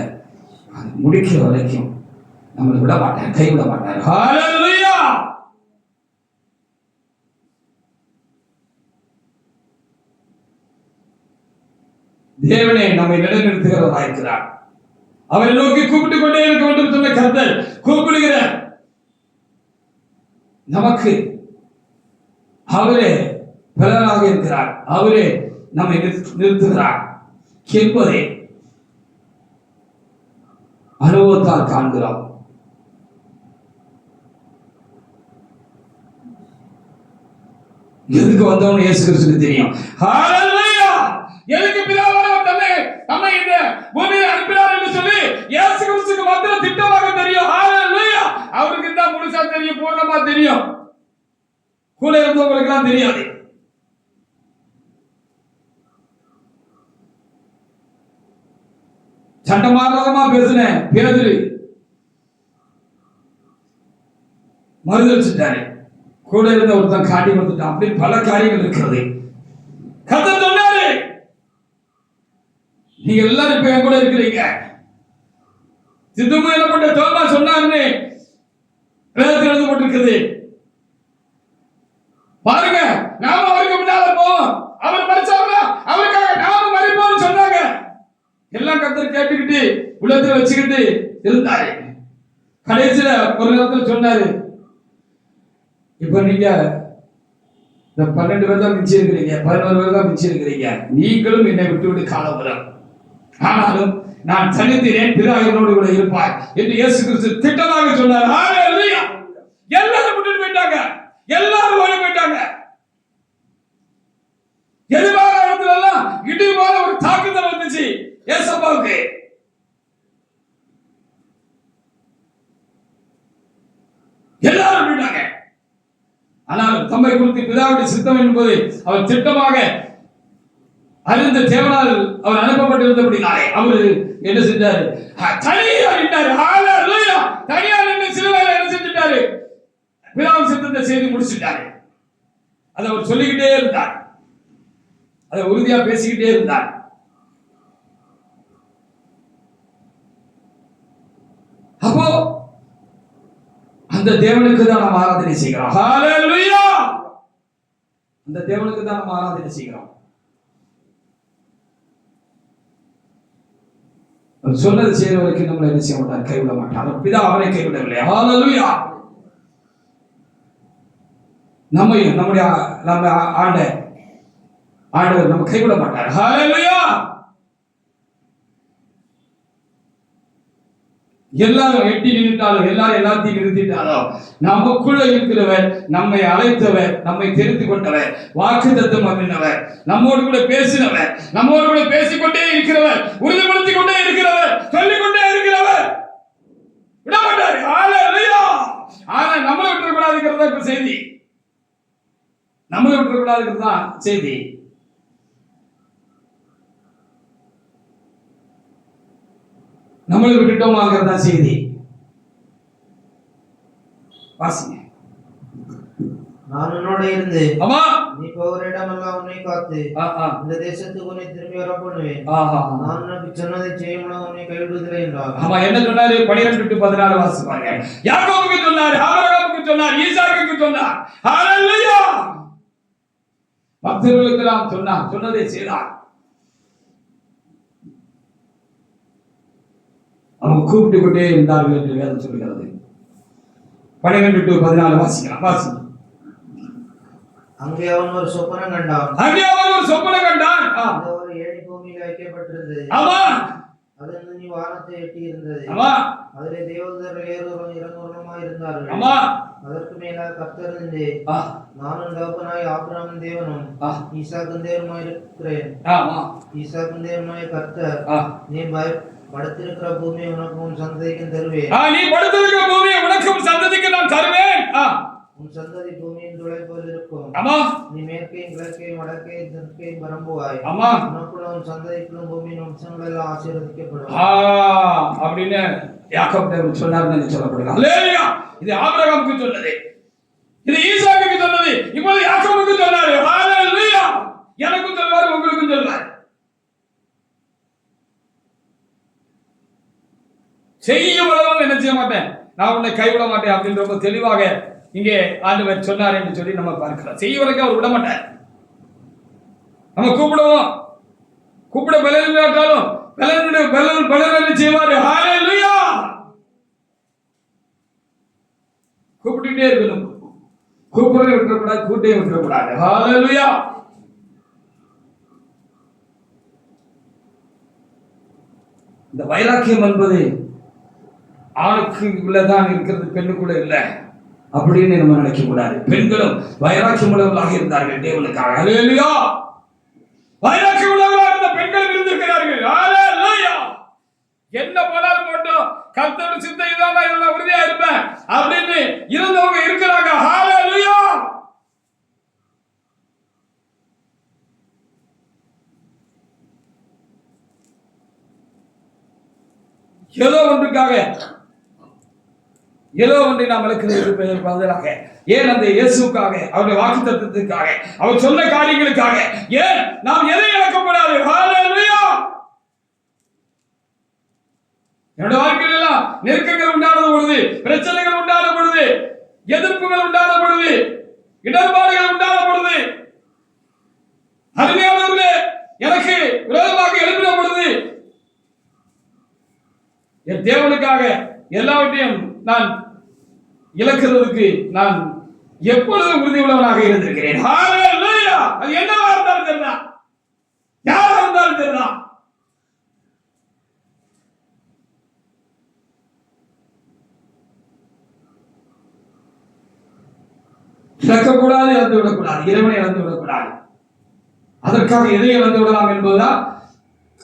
அது முடிக்கிற வரைக்கும் நம்மளை விட மாட்டார், கைவிட மாட்டார். ஹல்லேலூயா. தேவனே நம்மை நிலைநிறுத்துகிறவராக இருக்கிறார். அவரை நோக்கி கூப்பிட்டு கொண்டே இருக்க வேண்டும் சொன்ன கர்த்தர் கூப்பிடுகிற நமக்கு அவரே பலனாக இருக்கிறார். அவரே நம்மை நிறுத்துகிறார் என்பதை அனுபவத்தால் காண்கிறோம். எதுக்கு வந்தவன் இயேசு கிறிஸ்துவுக்கு தெரியும். ஹல்லேலூயா. எதுக்கு பிதாவானவர் தன்னை நம்மை இந்த பூமியில் அனுப்பினார் என்று சொல்லி இயேசு கிறிஸ்துவுக்கு மாத்திரம் திட்டமாக தெரியும். ஹல்லேலூயா. அவருக்கு தான் முழுசா தெரியும், பூர்ணமா தெரியும். கூட இருந்தவங்களுக்கு எல்லாம் தெரியாது. சட்டமாரமா பேசின பேதுரு மறுதளிச்சுட்டாரு. கூட இருந்த ஒருத்தன் காட்டி கொடுத்துட்டான். அப்படி பல காரியங்கள் இருக்கிறது. கர்த்தர் சொன்னாரு, நீங்க எல்லாரும் இப்ப என் கூட இருக்கிறீங்க. சித்துமு எனப்பட்ட தோமா சொன்னாருன்னு வேதத்தில் எழுதப்பட்டிருக்கிறது. பாருங்க, நாம அவருக்கு முன்னால போவோம், அவர் மரிச்சாருன்னா அவருக்காக நாம மரிப்போம்னு சொன்னாங்க. எல்லாம் கர்த்தர் கேட்டுக்கிட்டு உள்ளத்துல வச்சுக்கிட்டு இருந்தாரு. கடைசியில ஒரு நேரத்தில் சொன்னாரு, இப்ப நீங்க இந்த 12 பேர் தான் மிஞ்சி இருக்கிறீங்க, 11 பேர் தான் மிஞ்சி இருக்கிறீங்க. நீங்களும் என்னை விட்டு விட்டு காலம் வரும், ஆனாலும் நான் தனித்தினேன், பிதாவினோடு கூட இருப்பாய் என்று இயேசு கிறிஸ்து திட்டமாக சொன்னார். ஹல்லேலூயா. எல்லாரும் விட்டுட்டு போயிட்டாங்க, எல்லாரும் ஓடி போயிட்டாங்க. எதிர்பாராத இடத்துல எல்லாம் இடிவான ஒரு தாக்குதல் வந்துச்சு ஏசப்பாவுக்கு. எல்லாரும் விட்டுட்டாங்க. ஆனால் தம்மை குறித்து பிதாவுடைய சித்தம் என்பது அவர் திட்டமாக அறிந்த தேவனால் அவர் அனுப்பப்பட்டிருந்தபடினாலே அவர் என்ன செஞ்சாரு? தனியா நின்றாரு. ஹல்லேலூயா. தனியா நின்று சிலுவையில என்ன செஞ்சிட்டாரு? பிதாவின் சித்தத்தை செய்து முடிச்சிட்டாரு. அதை அவர் சொல்லிக்கிட்டே இருந்தார், அதை உறுதியா பேசிக்கிட்டே இருந்தார். அப்போ அந்த தேவனுக்கு தான் நாம் ஆராதனை செய்கிறோம். ஹல்லேலூயா. அந்த தேவனுக்கு தான் நாம் ஆராதனை செய்கிறோம். சொன்னது செய்யற வரைக்கும் நம்மளை என்ன செய்ய மாட்டார்? கைவிட மாட்டார். பிதா அவரை கைவிடவில்லை. ஹல்லேலூயா. நம்மையும் நம்ம ஆண்டவர் நம்ம கைவிட மாட்டார். ஹல்லேலூயா. எல்லாரும் எட்டி நின்றுட்டாலும், எல்லாரும் எல்லாத்தையும் நிறுத்திட்டாலும், நமக்குள்ள இருக்கிறவர், நம்மை அழைத்தவர், நம்மை தெரிந்து கொண்டவர், வாக்குத்தத்தம் பண்ணினவர், நம்மோடு கூட பேசினவர், நம்மோடு கூட பேசிக்கொண்டே இருக்கிறவர், உறுதிப்படுத்திக் கொண்டே இருக்கிறவர், சொல்லிக் கொண்டே இருக்கிறவர், விடமாட்டார். இப்ப செய்தி. நம்மளை விட்டுறக்கூடாதுங்கிறது தான் செய்தி. நம்மளை விட்டுட்டோமாங்கிறது தான் செய்தி. வாசிங்க. நான் உன்னோட இருந்து ஆமா நீ போகிற இடமெல்லாம் உன்னை காத்து இந்த தேசத்துக்கு உன்னை திரும்பி வர பண்ணுவேன். நான் உனக்கு சொன்னதை செய்யும்போது உன்னை கைவிடுவதில்லை என்றார். ஆமா, என்ன சொன்னாரு? 12-14 வாசிப்பாங்க. யாக்கோபுக்கு சொன்னார், ஆபிரகாமுக்கு சொன்னார், ஈசாக்குக்கு சொன்னார். ஹல்லேலூயா! பக்தர்களுக்கெல்லாம் சொன்னார், சொன்னதை செய்தார். அவங்க கூப்பிட்டு கொண்டே இருந்தார்கள் என்று வேதம் சொல்கிறது. 12-14 வாசிக்கலாம். வாசிங்க. அங்கே அவன் ஒரு சொப்பனம் கண்டான். ஒரு ஏணி பூமியில் வைக்கப்பட்டிருந்தது. ஆமா, அதில் நீ வானத்தை எட்டி இருந்தது. ஆமா, அதிலே தேவதூதர்கள் ஏறுவரும் இறங்குவருமாய் இருந்தார்கள். ஆமா, அதற்கு மேலாக கர்த்தர் இருந்து நானும் தகப்பனாய் ஆபிரகாமின் தேவனும் ஈசாக்கின் தேவனுமாய் இருக்கிறேன். ஈசாக்கின் தேவனுமாய் கர்த்தர் நீ படுத்திருக்கிற பூமியை உனக்கும் சந்ததிக்கும் தருவேன். நீ படுத்திருக்கிற பூமியை உனக்கும் சந்ததிக்கு நான் தருவேன். உன் சந்ததி பூமியின் துளை போல் இருக்கும். ஆமா, நீ மேற்கையும் கிழக்கையும் வடக்கையும் தெற்கையும் பரம்புவாய். ஆமா, உனக்குள்ள உன் சந்ததிக்குள்ளும் பூமியின் வம்சங்கள் எல்லாம் ஆசீர்வதிக்கப்படும் அப்படின்னு யாக்கோபு தேவன் சொன்னார்னு சொல்லப்படுது. ஹல்லேலூயா! இது ஆபிரகாமுக்கு சொன்னது, இது ஈசாக்குக்கு சொன்னது, இப்போது யாக்கோபுக்கு சொன்னாரு. ஹல்லேலூயா! எனக்கும் சொல்வார், உங்களுக்கும் சொல்வார். செய்யும் அளவும் என்ன செய்ய மாட்டேன், நான் உன்னை கைவிட மாட்டேன் அப்படின்னு ரொம்ப தெளிவாக இங்கே ஆண்டவர் சொன்னார் என்று சொல்லி நம்ம பார்க்கலாம். செய்ய வரைக்கும் அவர் விட மாட்டார். நம்ம கூப்பிடுவோம், கூப்பிட பலனாலும் பலன் செய்வாரு. ஹல்லேலூயா! கூப்பிட்டுட்டே இருக்கணும். கூப்பிடவே விட்டுறக்கூடாது, கூட்டே விட்டுறக்கூடாது. ஹல்லேலூயா! இந்த வைராக்கியம் என்பது ஆணுக்கு உள்ளதான் இருக்கிறது, பெண்ணுக்குள்ள இல்லை அப்படின்னு நம்ம நினைக்க கூடாது. பெண்களும் வைராக்கியம் உள்ளவர்களாக இருந்தார்கள் தேவனுக்காக. ஹல்லேலூயா! வைராக்கியம் உள்ளவர்களாக இருந்த பெண்கள் இருந்திருக்கிறார்கள். ஹல்லேலூயா! என்ன போனாலும் போட்டோம், கர்த்தருடைய சிந்தை இதான், நான் உறுதியா இருப்பேன் அப்படின்னு இருந்தவங்க இருக்கிறாங்க. ஹல்லேலூயா! ஏதோ ஒன்றுக்காக, ஏதோ ஒன்றை நாம் இழக்கிறது பதிலாக, ஏன் அந்த இயேசுக்காக, அவருடைய வாக்குத்தத்தத்துக்காக, அவர் சொன்ன காரியங்களுக்காக ஏன் நாம் எதை இழக்கக்கூடாது? ஹல்லேலூயா! என்னோட வாழ்க்கையில் எல்லாம் நெருக்கங்கள் உண்டான பொழுது, பிரச்சனைகள் உண்டான பொழுது, எதிர்ப்புகள் உண்டான பொழுது, இடர்பாடுகள் உண்டான பொழுது, அருமையானவர்களே, எனக்கு விரோதமாக எழுப்பின பொழுது என் தேவனுக்காக எல்லாவற்றையும் நான் இழக்கிறதுக்கு நான் எப்பொழுதும் உறுதி உள்ளவனாக இருந்திருக்கிறேன். ஹல்லேலூயா! அது என்னவா இருந்தாலும் சரிதான், யாரா இருந்தாலும் சரிதான். இழக்கக்கூடாது, இழந்து விடக்கூடாது, இறைவனை இழந்து விடக்கூடாது. அதற்காக எதை இழந்து விடலாம் என்பதுதான்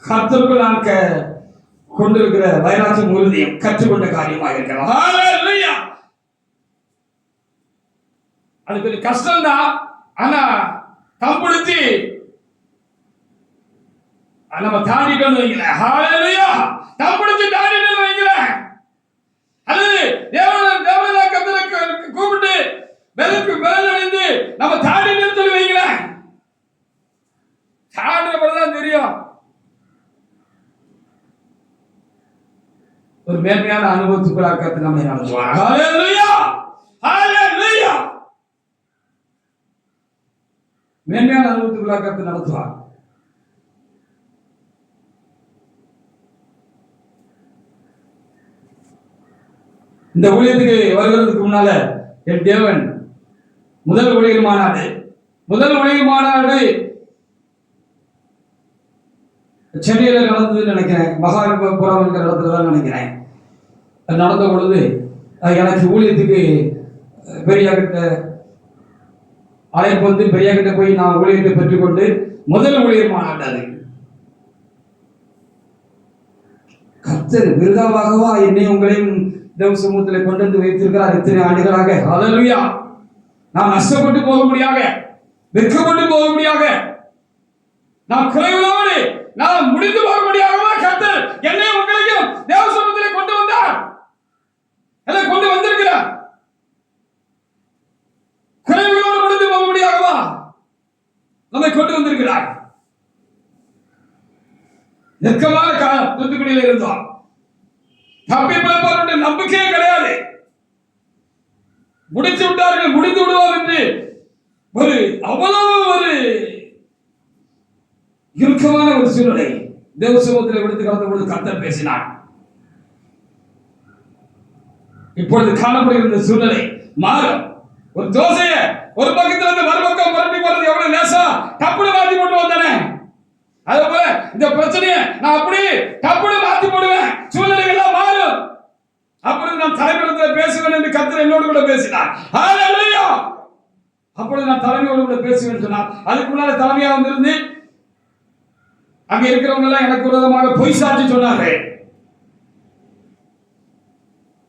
கர்த்தருக்குள் நான் கொண்டிருக்கிற வைராக்கியம், உறுதியும் கற்றுக்கொண்ட காரியமாக இருக்கலாம். ஹல்லேலூயா! அது கொஞ்சம் கஷ்டம் தான். ஆனா கம்பிடிச்சு நம்ம தாண்டிட்டோம்னு வைங்களேன். ஹல்லேலூயா! கம்பிடிச்சு தாண்டிட்டோம்னு வைங்களேன். அது தேவனை கர்த்தருக்கு கூப்பிட்டு பலனடைந்து நம்ம தாண்டிட்டோம்னு சொல்லி வைங்களேன். தாண்டினப்பதான் தெரியும் ஒரு மேன்மையான அனுபவத்துக்குள்ளாக கர்த்தர் நம்மை நடத்துவார். ஹல்லேலூயா! ஹல்லேலூயா! மேன்மையான அனுபவத்துக்குள்ளாக கர்த்தர் நடத்துவார். இந்த ஊழியத்துக்கு வருகிறதுக்கு முன்னால என் தேவன் முதல் ஊழியர் மாநாடு சென்னையில நடந்ததுன்னு நினைக்கிறேன். மகாபுரம் என்ற இடத்துல தான் நினைக்கிறேன். நடந்த பொழுது எனக்கு ஊழியத்துக்கு பெரியா கிட்ட அழைப்பு வந்து பெரியா கிட்ட போய் நான் ஊழியத்தை பெற்றுக்கொண்டு முதல் ஊழியர் மாநாடு. அது கர்த்தர் விருதாவாகவா என்னை உங்களையும் தேவ சமூகத்தில் கொண்டு வந்து வைத்திருக்கிறார் இத்தனை ஆண்டுகளாக. ஹல்லேலூயா! நாம் நஷ்டப்பட்டு போகும்படியாக, வெட்கப்பட்டு போகும்படியாக, நாம் குறைவுகளோடு நாம் முடிந்து போகும்படியாக கர்த்தர் என்னை உங்களையும் தேவ சமூகத்திலே கொண்டு வந்தார். எல்லாம் கொண்டு வந்திருக்கிறார். குறைவுகளோடு முடிந்து போகும்படியாகவா நம்மை கொண்டு வந்திருக்கிறார். நெருக்கமான காலம் தூத்துக்குடியில் இருந்தோம். தப்பி பிழைப்பாருடைய நம்பிக்கையே கிடையாது. முடித்து விட்டார்கள், முடிந்து விடுவோம் என்று ஒரு அவ்வளவு ஒரு இறுக்கமான ஒரு சூழ்நிலை தேவ சமூகத்தில் விடுத்து கலந்த பொழுது கர்த்தர் பேசினார். இப்பொழுது காணப்படுகிற சூழ்நிலை மாறும். ஒரு தோசையை ஒரு பக்கத்துல இருந்து மறுபக்கம் புரட்டி போறது எவ்வளவு லேசா டப்புனு மாத்தி போட்டு வந்தானே, அதே போல இந்த பிரச்சனையை நான் அப்படியே டப்புனு மாத்தி போடுவேன். சூழ்நிலைகள் எல்லாம் மாறும். அப்பொழுது நான் தலைமையிடத்தில் பேசுவேன் என்று கர்த்தர் என்னோடு கூட பேசினார். ஹல்லேலூயா. அப்பொழுது நான் தலைமையோடு கூட பேசுவேன் சொன்னார். அதுக்கு முன்னால தலைமையா வந்திருந்து அங்க இருக்கிறவங்க எல்லாம் எனக்கு விரோதமாக பொய் சாட்சி சொன்னார்கள்.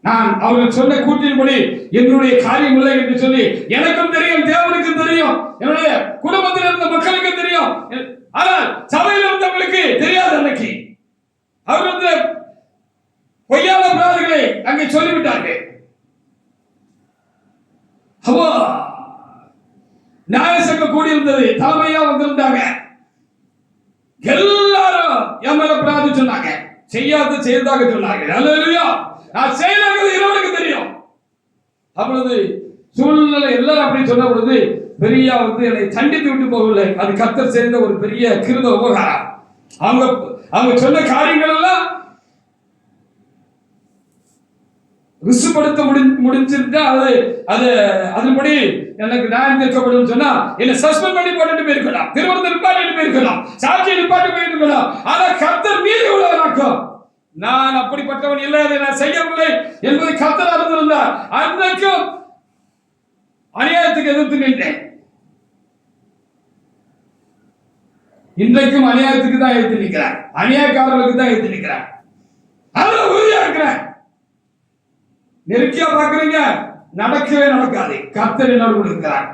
நான் அவர்கள் சொன்ன கூற்றின்படி என்னுடைய காரியம் இல்லை என்று சொல்லி எனக்கும் தெரியும், தேவனுக்கும் தெரியும், என்னுடைய குடும்பத்தில் இருந்த மக்களுக்கு தெரியும். ஆனால் சபையில் இருந்தவங்களுக்கு தெரியாது. அன்னைக்கு அவர்கள் பொய்யான பிரார்த்தனைகளை அங்கே சொல்லிவிட்டார்கள். நியாயசங்க கூடியிருந்தது, தலைமையா வந்திருந்தாங்க. எல்லாரும் என் மேல பிரார்த்தி சொன்னாங்க, செய்யாத செய்ததாக சொன்னாங்க. அல்லேலூயா. நான் செய்தது இறைவனுக்கு தெரியும். அப்பொழுது சூழ்நிலை எல்லாரும் அப்படி சொன்ன பொழுது பெரியா என்னை தண்டித்து விட்டு போகவில்லை. அது கர்த்தர் செய்த ஒரு பெரிய கிருபை உபகாரம். அவங்க சொன்ன காரியங்கள் எல்லாம் ரிசுப்படுத்த முடிஞ்சிருந்தா அது அதன்படி எனக்கு நியாயம் தீர்க்கப்படும் சொன்னா என்ன சஸ்பெண்ட் பண்ணி போட்டு போயிருக்கலாம், திருமணத்தை நிப்பாட்டி போயிருக்கலாம், சாட்சியை நிப்பாட்டி போயிருக்கலாம். ஆனா கர்த்தர் மீறி உள்ளவனாக்கும். நான் அப்படிப்பட்டவன் இல்லை, அதை நான் செய்யவில்லை என்பதை கர்த்தர் அறிந்திருந்தார். அன்றைக்கும் அநியாயத்துக்கு எதிர்த்து நின்றேன். இன்றைக்கும் அநியாயத்துக்கு தான் எதிர்த்து நிற்கிறேன், அநியாயக்காரர்களுக்கு தான் எதிர்த்து நிற்கிறேன். அதுல உறுதியா இருக்கிறேன். நெருக்கியா பார்க்கறீங்க, நடக்கவே நடக்காது. கர்த்தர் என்னோடு கூட இருக்கிறார்.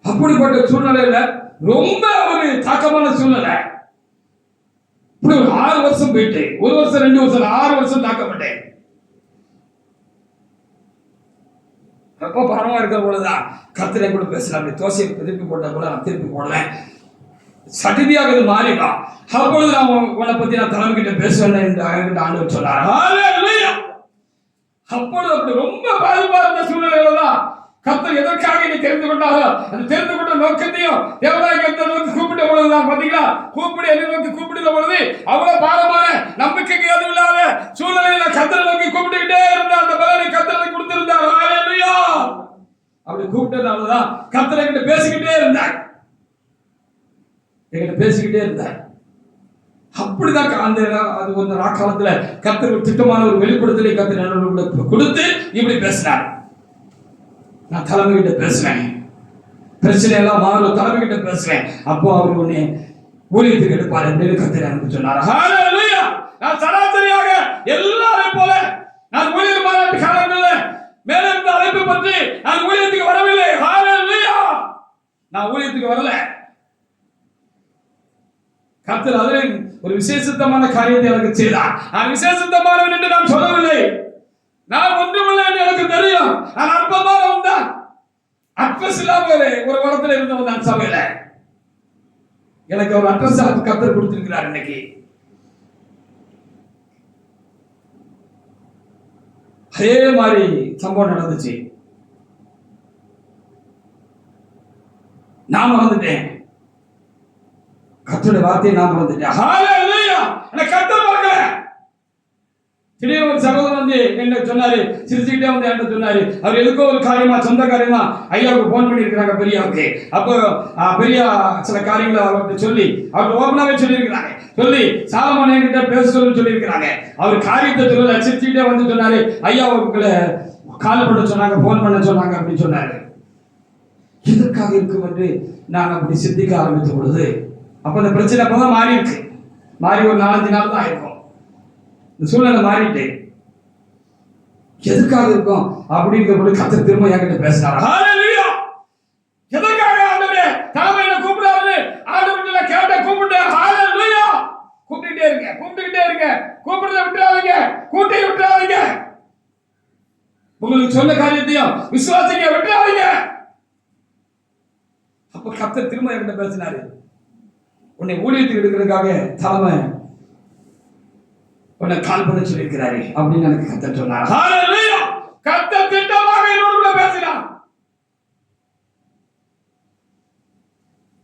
அப்படிப்பட்ட சூழ்நிலையில ரொம்ப ஒரு தாக்கமான சூழ்நிலை. இப்படி ஒரு 6 வருஷம் போயிட்டு, 1 வருஷம் 2 வருஷம் 6 வருஷம் தாக்கப்பட்டேன். ரொம்ப பரமா இருக்கிற பொழுதுதான் கர்த்தரை கூட பேசலாம். அப்படி தோசையை திருப்பி போட்டா கூட நான் திருப்பி போடுவேன். சடிதியாக இது மாறிடும். அப்பொழுது நான் உன்னை பத்தி நான் தலைமை கிட்ட பேசுவேன் என்று ஆண்டவர் சொன்னார். ஹல்லேலூயா. அப்பொழுது அப்படி ரொம்ப பாதிப்பா இருந்த சூழ்நிலையில தான் கர்த்தர் எதற்காக நீ தெரிந்து கொண்டாரோ அந்த தெரிந்து கொண்ட நோக்கத்தையும் தேவனாகிய கர்த்தர் நோக்கி கூப்பிட்ட பொழுதுதான் பாத்தீங்களா, கூப்பிடு என்னை நோக்கி கூப்பிடுற பொழுது அவ்வளவு பாரமான நம்பிக்கைக்கு எதுவும் இல்லாத சூழ்நிலையில கர்த்தரை நோக்கி கூப்பிட்டுக்கிட்டே இருந்த அந்த பலனை கர்த்தரை கொடுத்திருந்தார். ஹல்லேலூயா. அப்படி கூப்பிட்டதாலதான் கர்த்தரை கிட்ட பேசிக்கிட்டே இருந்தார், என்கிட்ட பேசிக்கிட்டே இருந்தார். அப்படிதான் அந்த அது ஒரு காலத்துல கர்த்தர் ஒரு திட்டமான ஒரு வெளிப்படுத்தலை கர்த்தர் கொடுத்து இப்படி பேசினார். நான் தலைமை கிட்ட பேசுவேன், பிரச்சனை எல்லாம் மாறும், தலைமை கிட்ட பேசுவேன். அப்போ அவர் உன்னை ஊழியத்துக்கு எடுப்பார் என்று கர்த்தர் எனக்கு சொன்னார். ஹல்லேலூயா. நான் சராசரியாக எல்லாரையும் போல நான் ஊழியர் மாநாட்டு காலங்களில் மேல இருந்த அழைப்பு பற்றி நான் ஊழியத்துக்கு வரவில்லை. ஹல்லேலூயா. நான் ஊழியத்துக்கு வரல. கர்த்தர் அதில் ஒரு விசேஷமான காரியத்தை எனக்கு செய்தார். நான் விசேஷமானவன் என்று நான் சொல்லவில்லை. நான் ஒன்றுமில்லை என்று எனக்கு தெரியும். நான் அற்பமானவன் தான். அட்ரஸ் இல்லாம ஒரு இடத்துல இருந்தவன் தான் சபையில. எனக்கு ஒரு அட்ரஸ் கர்த்தர் கொடுத்திருக்கிறார். இன்னைக்கு அதே மாதிரி சம்பவம் நடந்துச்சு. நான் மறந்துட்டேன், கர்த்தருடைய வார்த்தையை நான் மறந்துட்டேன். ஹல்லேலூயா. எனக்கு கர்த்தர் மறக்கல. திடீர்னு ஒரு சகோதரர் வந்து என்ன சொன்னாரு, சிரிச்சுக்கிட்டே வந்து என்கிட்ட சொன்னாரு, அவர் எதுக்கோ ஒரு காரியமா சொந்த காரியமா ஐயாவுக்கு போன் பண்ணி இருக்கிறாங்க பெரியாவுக்கு. அப்போ பெரியா சில காரியங்களை அவர்கிட்ட சொல்லி அவர் ஓப்பனாவே சொல்லியிருக்கிறாங்க. சொல்லி சாலமோன் என்கிட்ட பேச சொல்லி இருக்கிறாங்க. அவர் காரியத்தை சொல்லல, சிரிச்சுக்கிட்டே வந்து சொன்னாரு, ஐயா உங்களை கால் பண்ண சொன்னாங்க, போன் பண்ண சொன்னாங்க அப்படின்னு சொன்னாரு. எதற்காக இருக்கும் என்று நான் அப்படி சிந்திக்க ஆரம்பித்த பொழுது அப்ப இந்த பிரச்சனை அப்பதான் மாறி இருக்கு. மாறி ஒரு 4-5 நாள் தான் இருக்கும். இந்த சூழ்நிலை மாறிட்டு எதுக்காக இருக்கும் அப்படிங்கிற போது கர்த்தர் திரும்ப என்கிட்ட பேசினார். ஹalleluya. எதுக்காக ஆண்டவரே தலைமை என்ன கூப்பிடாரு ஆண்டவர்கிட்ட கேட்ட கூப்பிட்டு ஹalleluya. கூப்பிட்டுட்டே இருங்க, கூப்பிட்டுட்டே இருங்க, கூப்பிடுறத விட்டுறாதீங்க, கூட்டி விட்டுறாதீங்க. உங்களுக்கு சொன்ன காரியத்தையும் விசுவாசிக்க விட்டுறாதீங்க. அப்ப கர்த்தர் திரும்ப என்கிட்ட பேசினாரு. உன்னை ஊழியத்துக்கு எடுக்கிறதுக்காக தலைமை உன்னை கால் பண்ண சொல்லியிருக்கிறாரு அப்படின்னு எனக்கு கர்த்தர் சொன்னார். ஹalleluya. கர்த்தர் திட்டமாக என்னோட பேசினார்.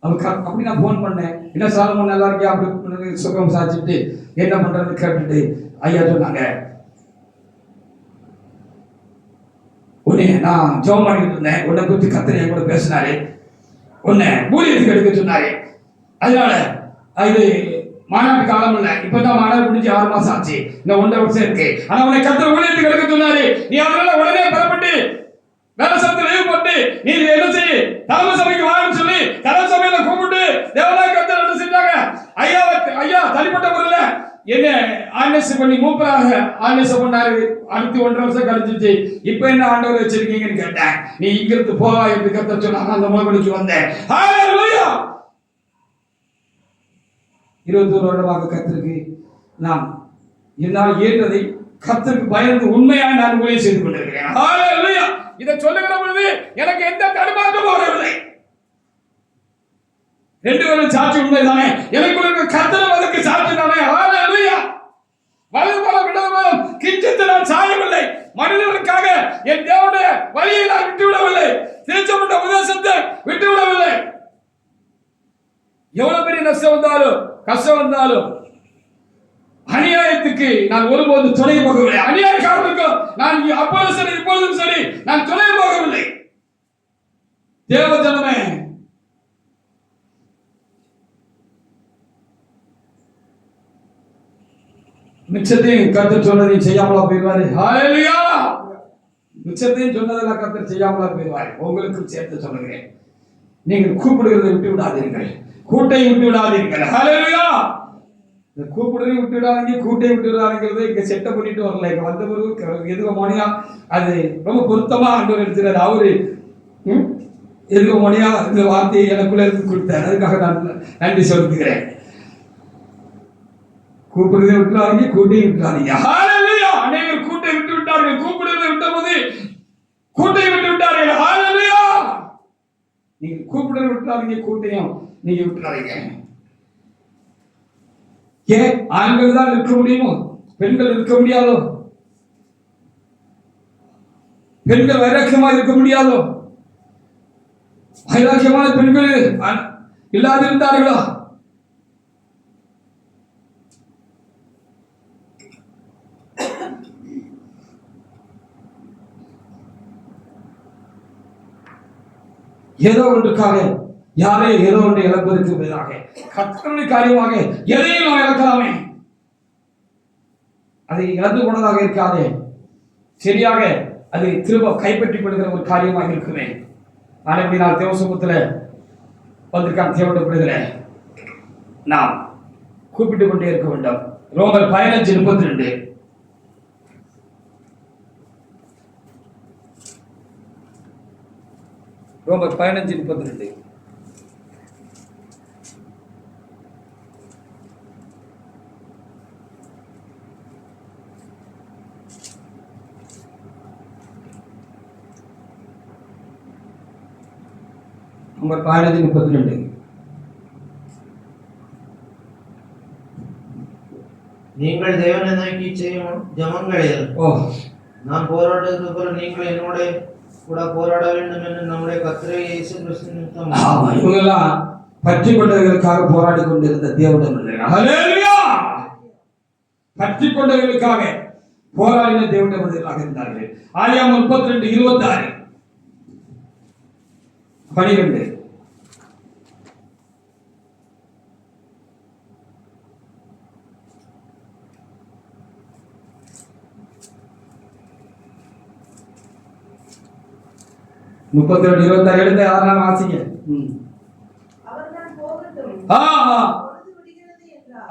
அப்படி நான் போன் பண்ணேன். என்ன சாலமோன் நல்லா இருக்கியா அப்படி சுகம் சாச்சிட்டு என்ன பண்றதுன்னு கேட்டுட்டு ஐயா சொன்னாங்க, உன்னை நான் ஜெபம் பண்ணிட்டு இருந்தேன், உன்னை குறித்து கர்த்தர் என் கூட பேசினாரு, உன்னை ஊழியத்துக்கு எடுக்க சொன்னாரு. அதனால இது மாநாட்டு காலம் இல்ல, இப்பதான் மாநாடு முடிஞ்சு 6 மாசம் ஆச்சு, இந்த 1.5 வருஷம் இருக்கு. ஆனா உன்னை கர்த்தர் ஊழியத்துக்கு எடுக்க சொன்னாரு. நீ அதனால உடனே பெறப்பட்டு வேலை சபையில லீவ் போட்டு நீ என்ன செய்ய தலைமை சபைக்கு வான்னு சொல்லி தலைமை சபையில கூப்பிட்டு தேவனாய் கர்த்தர் என்ன செஞ்சாங்க, ஐயா தனிப்பட்ட முறையில என்ன ஆர்எஸ் பண்ணி மூப்பராக ஆர்எஸ் பண்ணாரு. அடுத்து 1.5 வருஷம் கழிஞ்சிச்சு. இப்ப என்ன ஆண்டவர் வச்சிருக்கீங்கன்னு கேட்டேன். நீ இங்கிருந்து போவா என்று கர்த்தர் சொன்னாங்க. அந்த மறுபடிக்கு வந்தேன். ஹalleluya. 21 வருடமாக கர்த்தருக்கு நான் என்னால் ஏற்றதை கர்த்தருக்கு பயந்து உண்மையாக நான் ஊழியம் செய்து கொண்டிருக்கிறேன். ஹalleluya. இதை சொல்லுகிற பொழுது எனக்கு எந்த தடுமாற்றமும் வரவில்லை. 2 பேரும் சாட்சி உண்மைதானே, எனக்கு கர்த்தர் அதற்கு சாட்சி தானே. ஹalleluya. வலதுபுறம் இடதுபுறம் கிஞ்சித்து நான் சாயவில்லை. மனிதர்களுக்காக என் தேவனுடைய வழியை நான் விட்டுவிடவில்லை. திருச்சபையின் உபதேசத்தை விட்டுவிடவில்லை. எவ்வளவு பெரிய நஷ்டம் வந்தாலும் கஷ்டம் வந்தாலும் அநியாயத்துக்கு நான் ஒருபோது துணை போகவில்லை. அநியாயக்காரர்களுக்கு நான் அப்பொழுதும் சரி இப்பொழுதும் சரி நான் துணை போகவில்லை. தேவ ஜனமே, மிச்சத்தையும் கர்த்தர் சொன்னதையும் செய்யாமலா போயிடுவாரு. ஹalleluya. மிச்சத்தையும் சொன்னதெல்லாம் கர்த்தர் செய்யாமலா போயிடுவாரு. உங்களுக்கும் சேர்த்து சொல்லுகிறேன், நீங்கள் கூப்பிடுகிறதை விட்டு விடாதீர்கள், கூட்டை விட்டு விடாதீர்கள். ஹalleluya. இந்த கூப்பிடுறதை விட்டு விடாதீங்க, கூட்டை விட்டு விடாதீங்கிறது இங்க செட்டப் பண்ணிட்டு வரல. இங்க வந்த பிறகு எதுவோ மணியா அது ரொம்ப பொருத்தமா ஆண்டவர் எடுத்துறாரு. அவரு எதுவோ மணியா இந்த வார்த்தையை எனக்குள்ள இருந்து கொடுத்தார். அதுக்காக நான் நன்றி சொல்லுகிறேன். கூப்பிடுறதை விட்டுறாதீங்க, கூட்டையும் விட்டுறாதீங்க. ஹalleluya. அநேகர் கூட்டை விட்டு விட்டார்கள். கூப்பிடுறதை விட்டபோது கூட்டை விட்டு விட்டார்கள். ஹalleluya. நீங்க கூப்பிடுறதை விட்டுறாதீங்க, கூட்டையும் நீங்க விட்டுறாதீங்க. ஏன் ஆண்கள் தான் இருக்க முடியுமோ, பெண்கள் இருக்க முடியாதோ? பெண்கள் வைராக்கியமா இருக்க முடியாதோ? வைராக்கியமான பெண்கள் இல்லாதிருந்தார்களா? ஏதோ ஒன்றுக்காக யாரே ஏதோ ஒன்று இழப்பதற்கு பதிலாக கர்த்தருடைய காரியமாக எதையும் நாம் இழக்கலாமே. அதை இழந்து போனதாக இருக்காதே, சரியாக அதை திரும்ப கைப்பற்றிக் கொள்கிற ஒரு காரியமாக இருக்குமே. ஆனால் நான் தேவசமூகத்தில் வந்திருக்கான் தேவைப்படுகிற நாம் கூப்பிட்டுக் கொண்டே இருக்க வேண்டும். ரோமர் 15:32. ரோமர் 15:32. ரோமர் 15:32. நீங்கள் தேவனை நோக்கி செய்யும் ஜெபங்களில் நான் போராடுவது போல நீங்கள் என்னோட கூட போராட வேண்டும் என்று நம்முடைய கர்த்தராகிய இயேசு கிறிஸ்து நிமித்தம். இவங்கெல்லாம் பற்றி கொண்டவர்களுக்காக போராடி கொண்டிருந்த தேவனுடைய ஹல்லேலூயா. பற்றி கொண்டவர்களுக்காக போராடின தேவனுடைய மனிதர்களாக இருந்தார்கள். ஆதியாகமம் 32:26 12. எடுத்து யாரெல்லாம் வாசிங்க.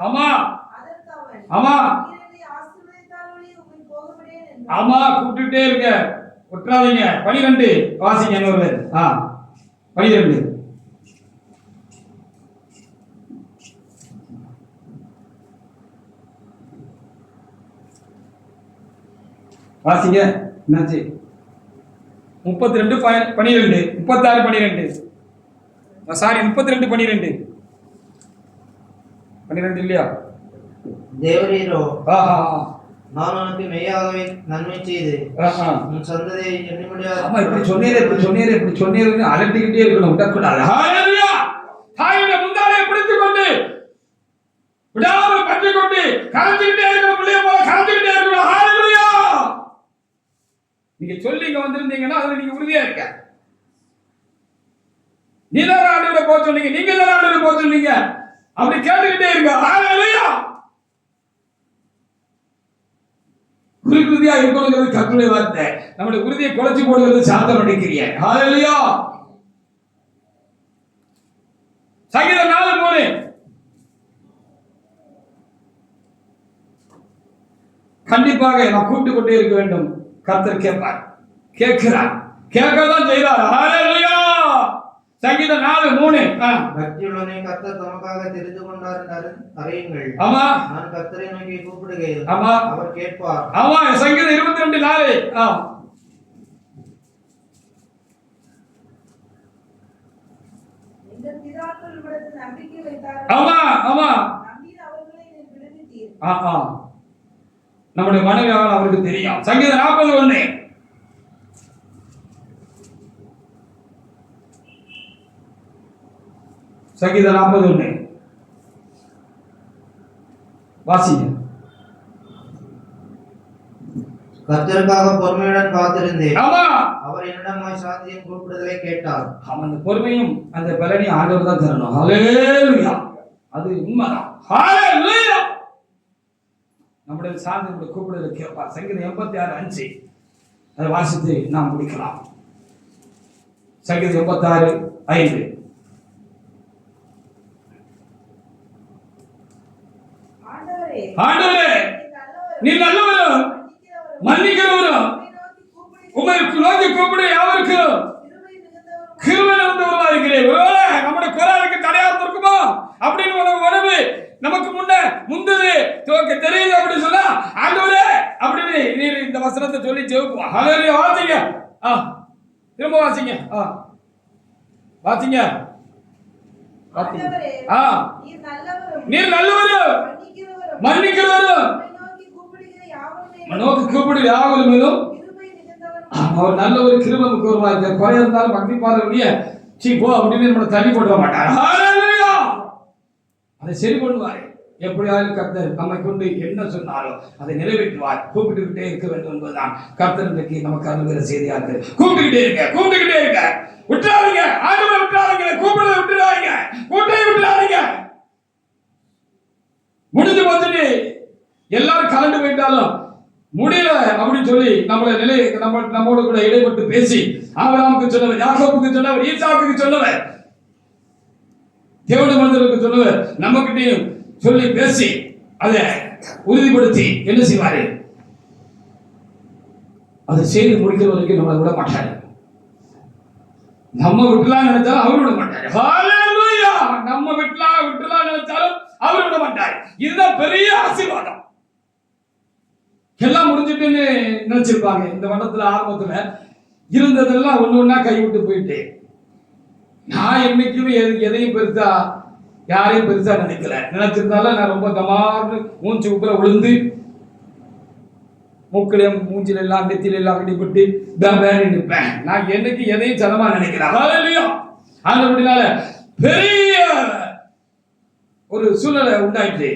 ஆமா ஆமா ஆமா, கூப்பிட்டுட்டே இருங்க, விட்டுறாதீங்க. 12 வாசிங்க இன்னொரு. 12 வாசிங்க. என்னாச்சு? 32 12 36 12 சாரி 32 12 12 இல்லையா? தேவரீரோ, நான் உனக்கு மெய்யாகவே நன்மை செய்து உன் சந்ததியை எண்ணி முடியாது. ஆமா, இப்படி சொன்னீரே அலட்டிக்கிட்டே இருக்கணும், விடக்கூடாது. ஹalleluya! தாயுடைய முந்தானை பிடித்துக் கொண்டு விடாமல் பற்றிக் கொண்டு கலந்துக்கிட்டே இருக்கணும், பிள்ளைய போல கலந்துக்கிட்டே இருக்கணும். ஹalleluya! நீங்க சொல்லி இங்க வந்திருந்தீங்கன்னா அதுல நீங்க உறுதியா இருக்க. நீதான் ஆண்டவரை போக சொன்னீங்க, நீங்க தான் ஆண்டவரை போக சொன்னீங்க, அப்படி கேட்டுக்கிட்டே இருங்க. ஹalleluya! உறுதியா இருக்கணுங்கிறது கர்த்தருடைய வார்த்தை. நம்முடைய உறுதியை குலைச்சு போடுகிறது சாத்தானுடைய கிரியை. ஹalleluya! சங்கீதம் 4:3 கண்டிப்பாக நான் கூப்பிட்டு கொண்டே இருக்க வேண்டும். கர்த்தர் கேட்பார், கேட்கிறார், கேட்கதான் செய்கிறார். ஹalleluya! சங்கீதம் 4:3 பக்தியுள்ளவனை கர்த்தர் தமக்காக தெரிந்து கொண்டார் என்று அறியுங்கள். ஆமா, நான் கர்த்தரை நோக்கி கூப்பிடுகையில் ஆமா அவர் கேட்பார். ஆமா, சங்கீதம் 22:4 ஆமா ஆமா நம்முடைய மனைவி அவருக்கு தெரியும். சங்கீதம் 41 சங்கீதம் 41 வாசிங்க. கர்த்தருக்காக பொறுமையுடன் காத்திருந்தேன். ஆமா, அவர் என்னிடமாய் சாந்தியின் கூப்பிடுதலை கேட்டார். அந்த பொறுமையும் அந்த பலனையும் ஆண்டவர் தான் தரணும். ஹalleluya! அது உண்மைதான். ஹalleluya! நம்முடைய சாந்தி நம்முடைய கூப்பிடுதலை கேட்பார். சங்கீதம் 86:5 அதை வாசித்து நாம் முடிக்கலாம். சங்கீதம் 86:5 ஆண்டவரே நீ நல்லவரும் மன்னிக்கிறவரும் உம்மை நோக்கி கூப்பிட யாவருக்கும் கிருபை நிறைந்தவருமா இருக்கிறேன். ஒருவேளை நம்முடைய குரலுக்கு தடையா இருந்திருக்குமோ அப்படின்னு உணவு நமக்கு முந்தது தெரியுது அப்படின்னு சொன்னா ஆண்டவரே அப்படின்னு நீர் இந்த வசனத்தை சொல்லி ஜெபிப்போம். ஹalleluya! வாசிங்க, திரும்ப வாசிங்க, வாசிங்க. நீர் நல்லவரும் மன்னிக்கிறவரும் நோக்கி கூப்பிடு யாவரும் மேலும் அவர் நல்ல ஒரு கிருபைக்கு வருவாங்க. குறை இருந்தாலும் பக்தி பாருடைய சீ போ அப்படின்னு நம்மளை தள்ளி போட மாட்டார். ஹalleluya! அதை சரி பண்ணுவார். எப்படியாவது கர்த்தர் நம்மை கொண்டு என்ன சொன்னாரோ அதை நிறைவேற்றுவார். கூப்பிட்டுக்கிட்டே இருக்க வேண்டும் என்பதுதான் கர்த்தர் இன்றைக்கு நமக்கு அனுகிற செய்தியா இருக்கு. கூப்பிட்டுக்கிட்டே இருக்க விட்டுறாதீங்க. ஆண்டவரை விட்டுறாதீங்க, கூப்பிடுறத விட்டுறாதீங்க, கூட்டையை விட்டுறாதீங்க. முடிஞ்சு பார்த்துட்டு எல்லாரும் கலந்து போயிட்டாலும் முடியல அப்படின்னு சொல்லி நம்மோட கூட இடைப்பட்டு பேசி ஆபிரகாமுக்கு சொன்னவர், யாக்கோபுக்கு சொன்னவர், ஈசாக்குக்கு சொன்னவர், தேவனுடைய மனிதர்களுக்கு சொன்னவர், நம்ம கிட்டையும் சொல்லி பேசி அதை உறுதிப்படுத்தி என்ன செய்வாரு? அதை செய்து முடிக்கிற வரைக்கும் நம்மளை விட மாட்டாரு. நம்ம விட்டுலாம் நினைச்சாலும் அவர் விட மாட்டாரு. ஹalleluya! நம்ம விட்டுலாம் நினைச்சாலும் அவர் விட மாட்டாரு. இதுதான் பெரிய ஆசீர்வாதம். எல்லாம் முடிஞ்சிட்டுன்னு நினைச்சிருப்பாங்க. இந்த வருடத்துல ஆரம்பத்துல இருந்ததெல்லாம் ஒண்ணு கைவிட்டு போயிட்டு நான் என்னைக்குமே எதையும் பெருசா யாரையும் பெருசா நினைக்கல. நினைச்சிருந்தாலும் நான் ரொம்ப தமார்னு மூச்சு உப்புற விழுந்து மூக்கிலையும் மூஞ்சில எல்லாம் நெத்தில எல்லாம் அடிபட்டு நிற்பேன். நான் என்னைக்கு எதையும் சதமா நினைக்கிறேன். ஹalleluya! அப்படினால பெரிய ஒரு சூழ்நிலை உண்டாயிட்டு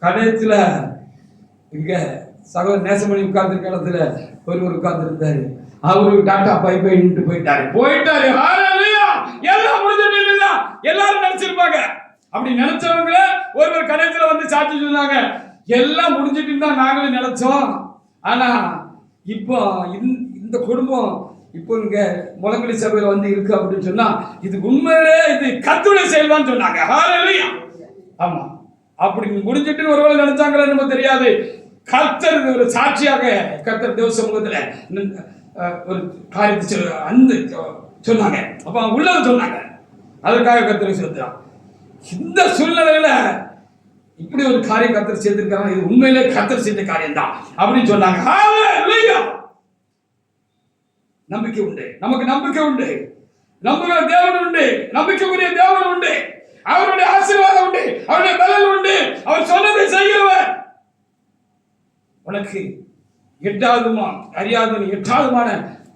கடைசியில இங்க சகோதரர் நேசமணி உட்கார்ந்து இடத்துல ஒருவர் உட்கார்ந்து இருந்தாரு. அவரு டாட்டா பை போயிட்டாரு. ஹalleluya! எல்லாம் முடிஞ்சிட்டு எல்லாரும் நினைச்சிருப்பாங்க. அப்படி நினைச்சவங்க ஒருவர் கடைசியில வந்து சாட்சி சொன்னாங்க, எல்லாம் முடிஞ்சிட்டு தான் நாங்களும் நினைச்சோம். ஆனா இப்போ இந்த குடும்பம் இப்போ இங்க முழங்கலி சபையில வந்து இருக்கு அப்படின்னு சொன்னா இது உண்மையிலே இது கர்த்தருடைய செயல்தான் சொன்னாங்க. ஹalleluya! ஆமா, அப்படி முடிஞ்சிட்டு ஒருவேளை நினைச்சாங்களே நம்ம தெரியாது. கர்த்தர் ஒரு சாட்சியாக கர்த்தர் தேவ சமூகத்துல ஒரு காரியத்தை அந்த சொன்னாங்க. அப்ப அவங்க உள்ளத சொன்னாங்க. அதற்காக கர்த்தரை செலுத்துறான். இந்த சூழ்நிலையில இப்படி ஒரு காரியம் கர்த்தர் செய்திருக்காங்க, இது உண்மையிலே கர்த்தர் செஞ்ச காரியம் தான் அப்படின்னு சொன்னாங்க. ஹல்லேலூயா. நம்பிக்கை உண்டு, நமக்கு நம்பிக்கை உண்டு, நம்புகிற தேவன் உண்டு, நம்பிக்கைக்குரிய தேவன் உண்டு, அவருடைய ஆசீர்வாதம் உண்டு, அவருடைய பலன் உண்டு, அவர் சொன்னதை செய்கிறவர். உனக்கு எட்டாவதுமா அறியாத எட்டாவதுமான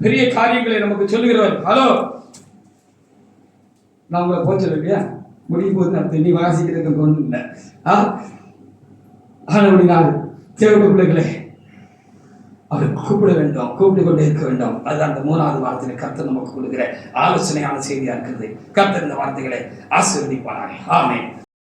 பெரிய காரியங்களை நமக்கு சொல்லுகிறவர். ஹலோ, நான் உங்களை போச்சல இல்லையா, முடியும் போது நான் நீ வாசிக்கிறதுக்கு ஒன்றும் இல்லை. ஆனால் தேவனுடைய பிள்ளைகளே, அவரை கூப்பிட வேண்டும், கூப்பிட்டு கொண்டே இருக்க வேண்டும். அது அந்த 3வது வாரத்தில் கர்த்தர் நமக்கு கொடுக்கிற ஆலோசனையான செய்தியா இருக்கிறது. கர்த்தர் இந்த வார்த்தைகளை ஆசீர்வதிப்பாராக. ஆமென்.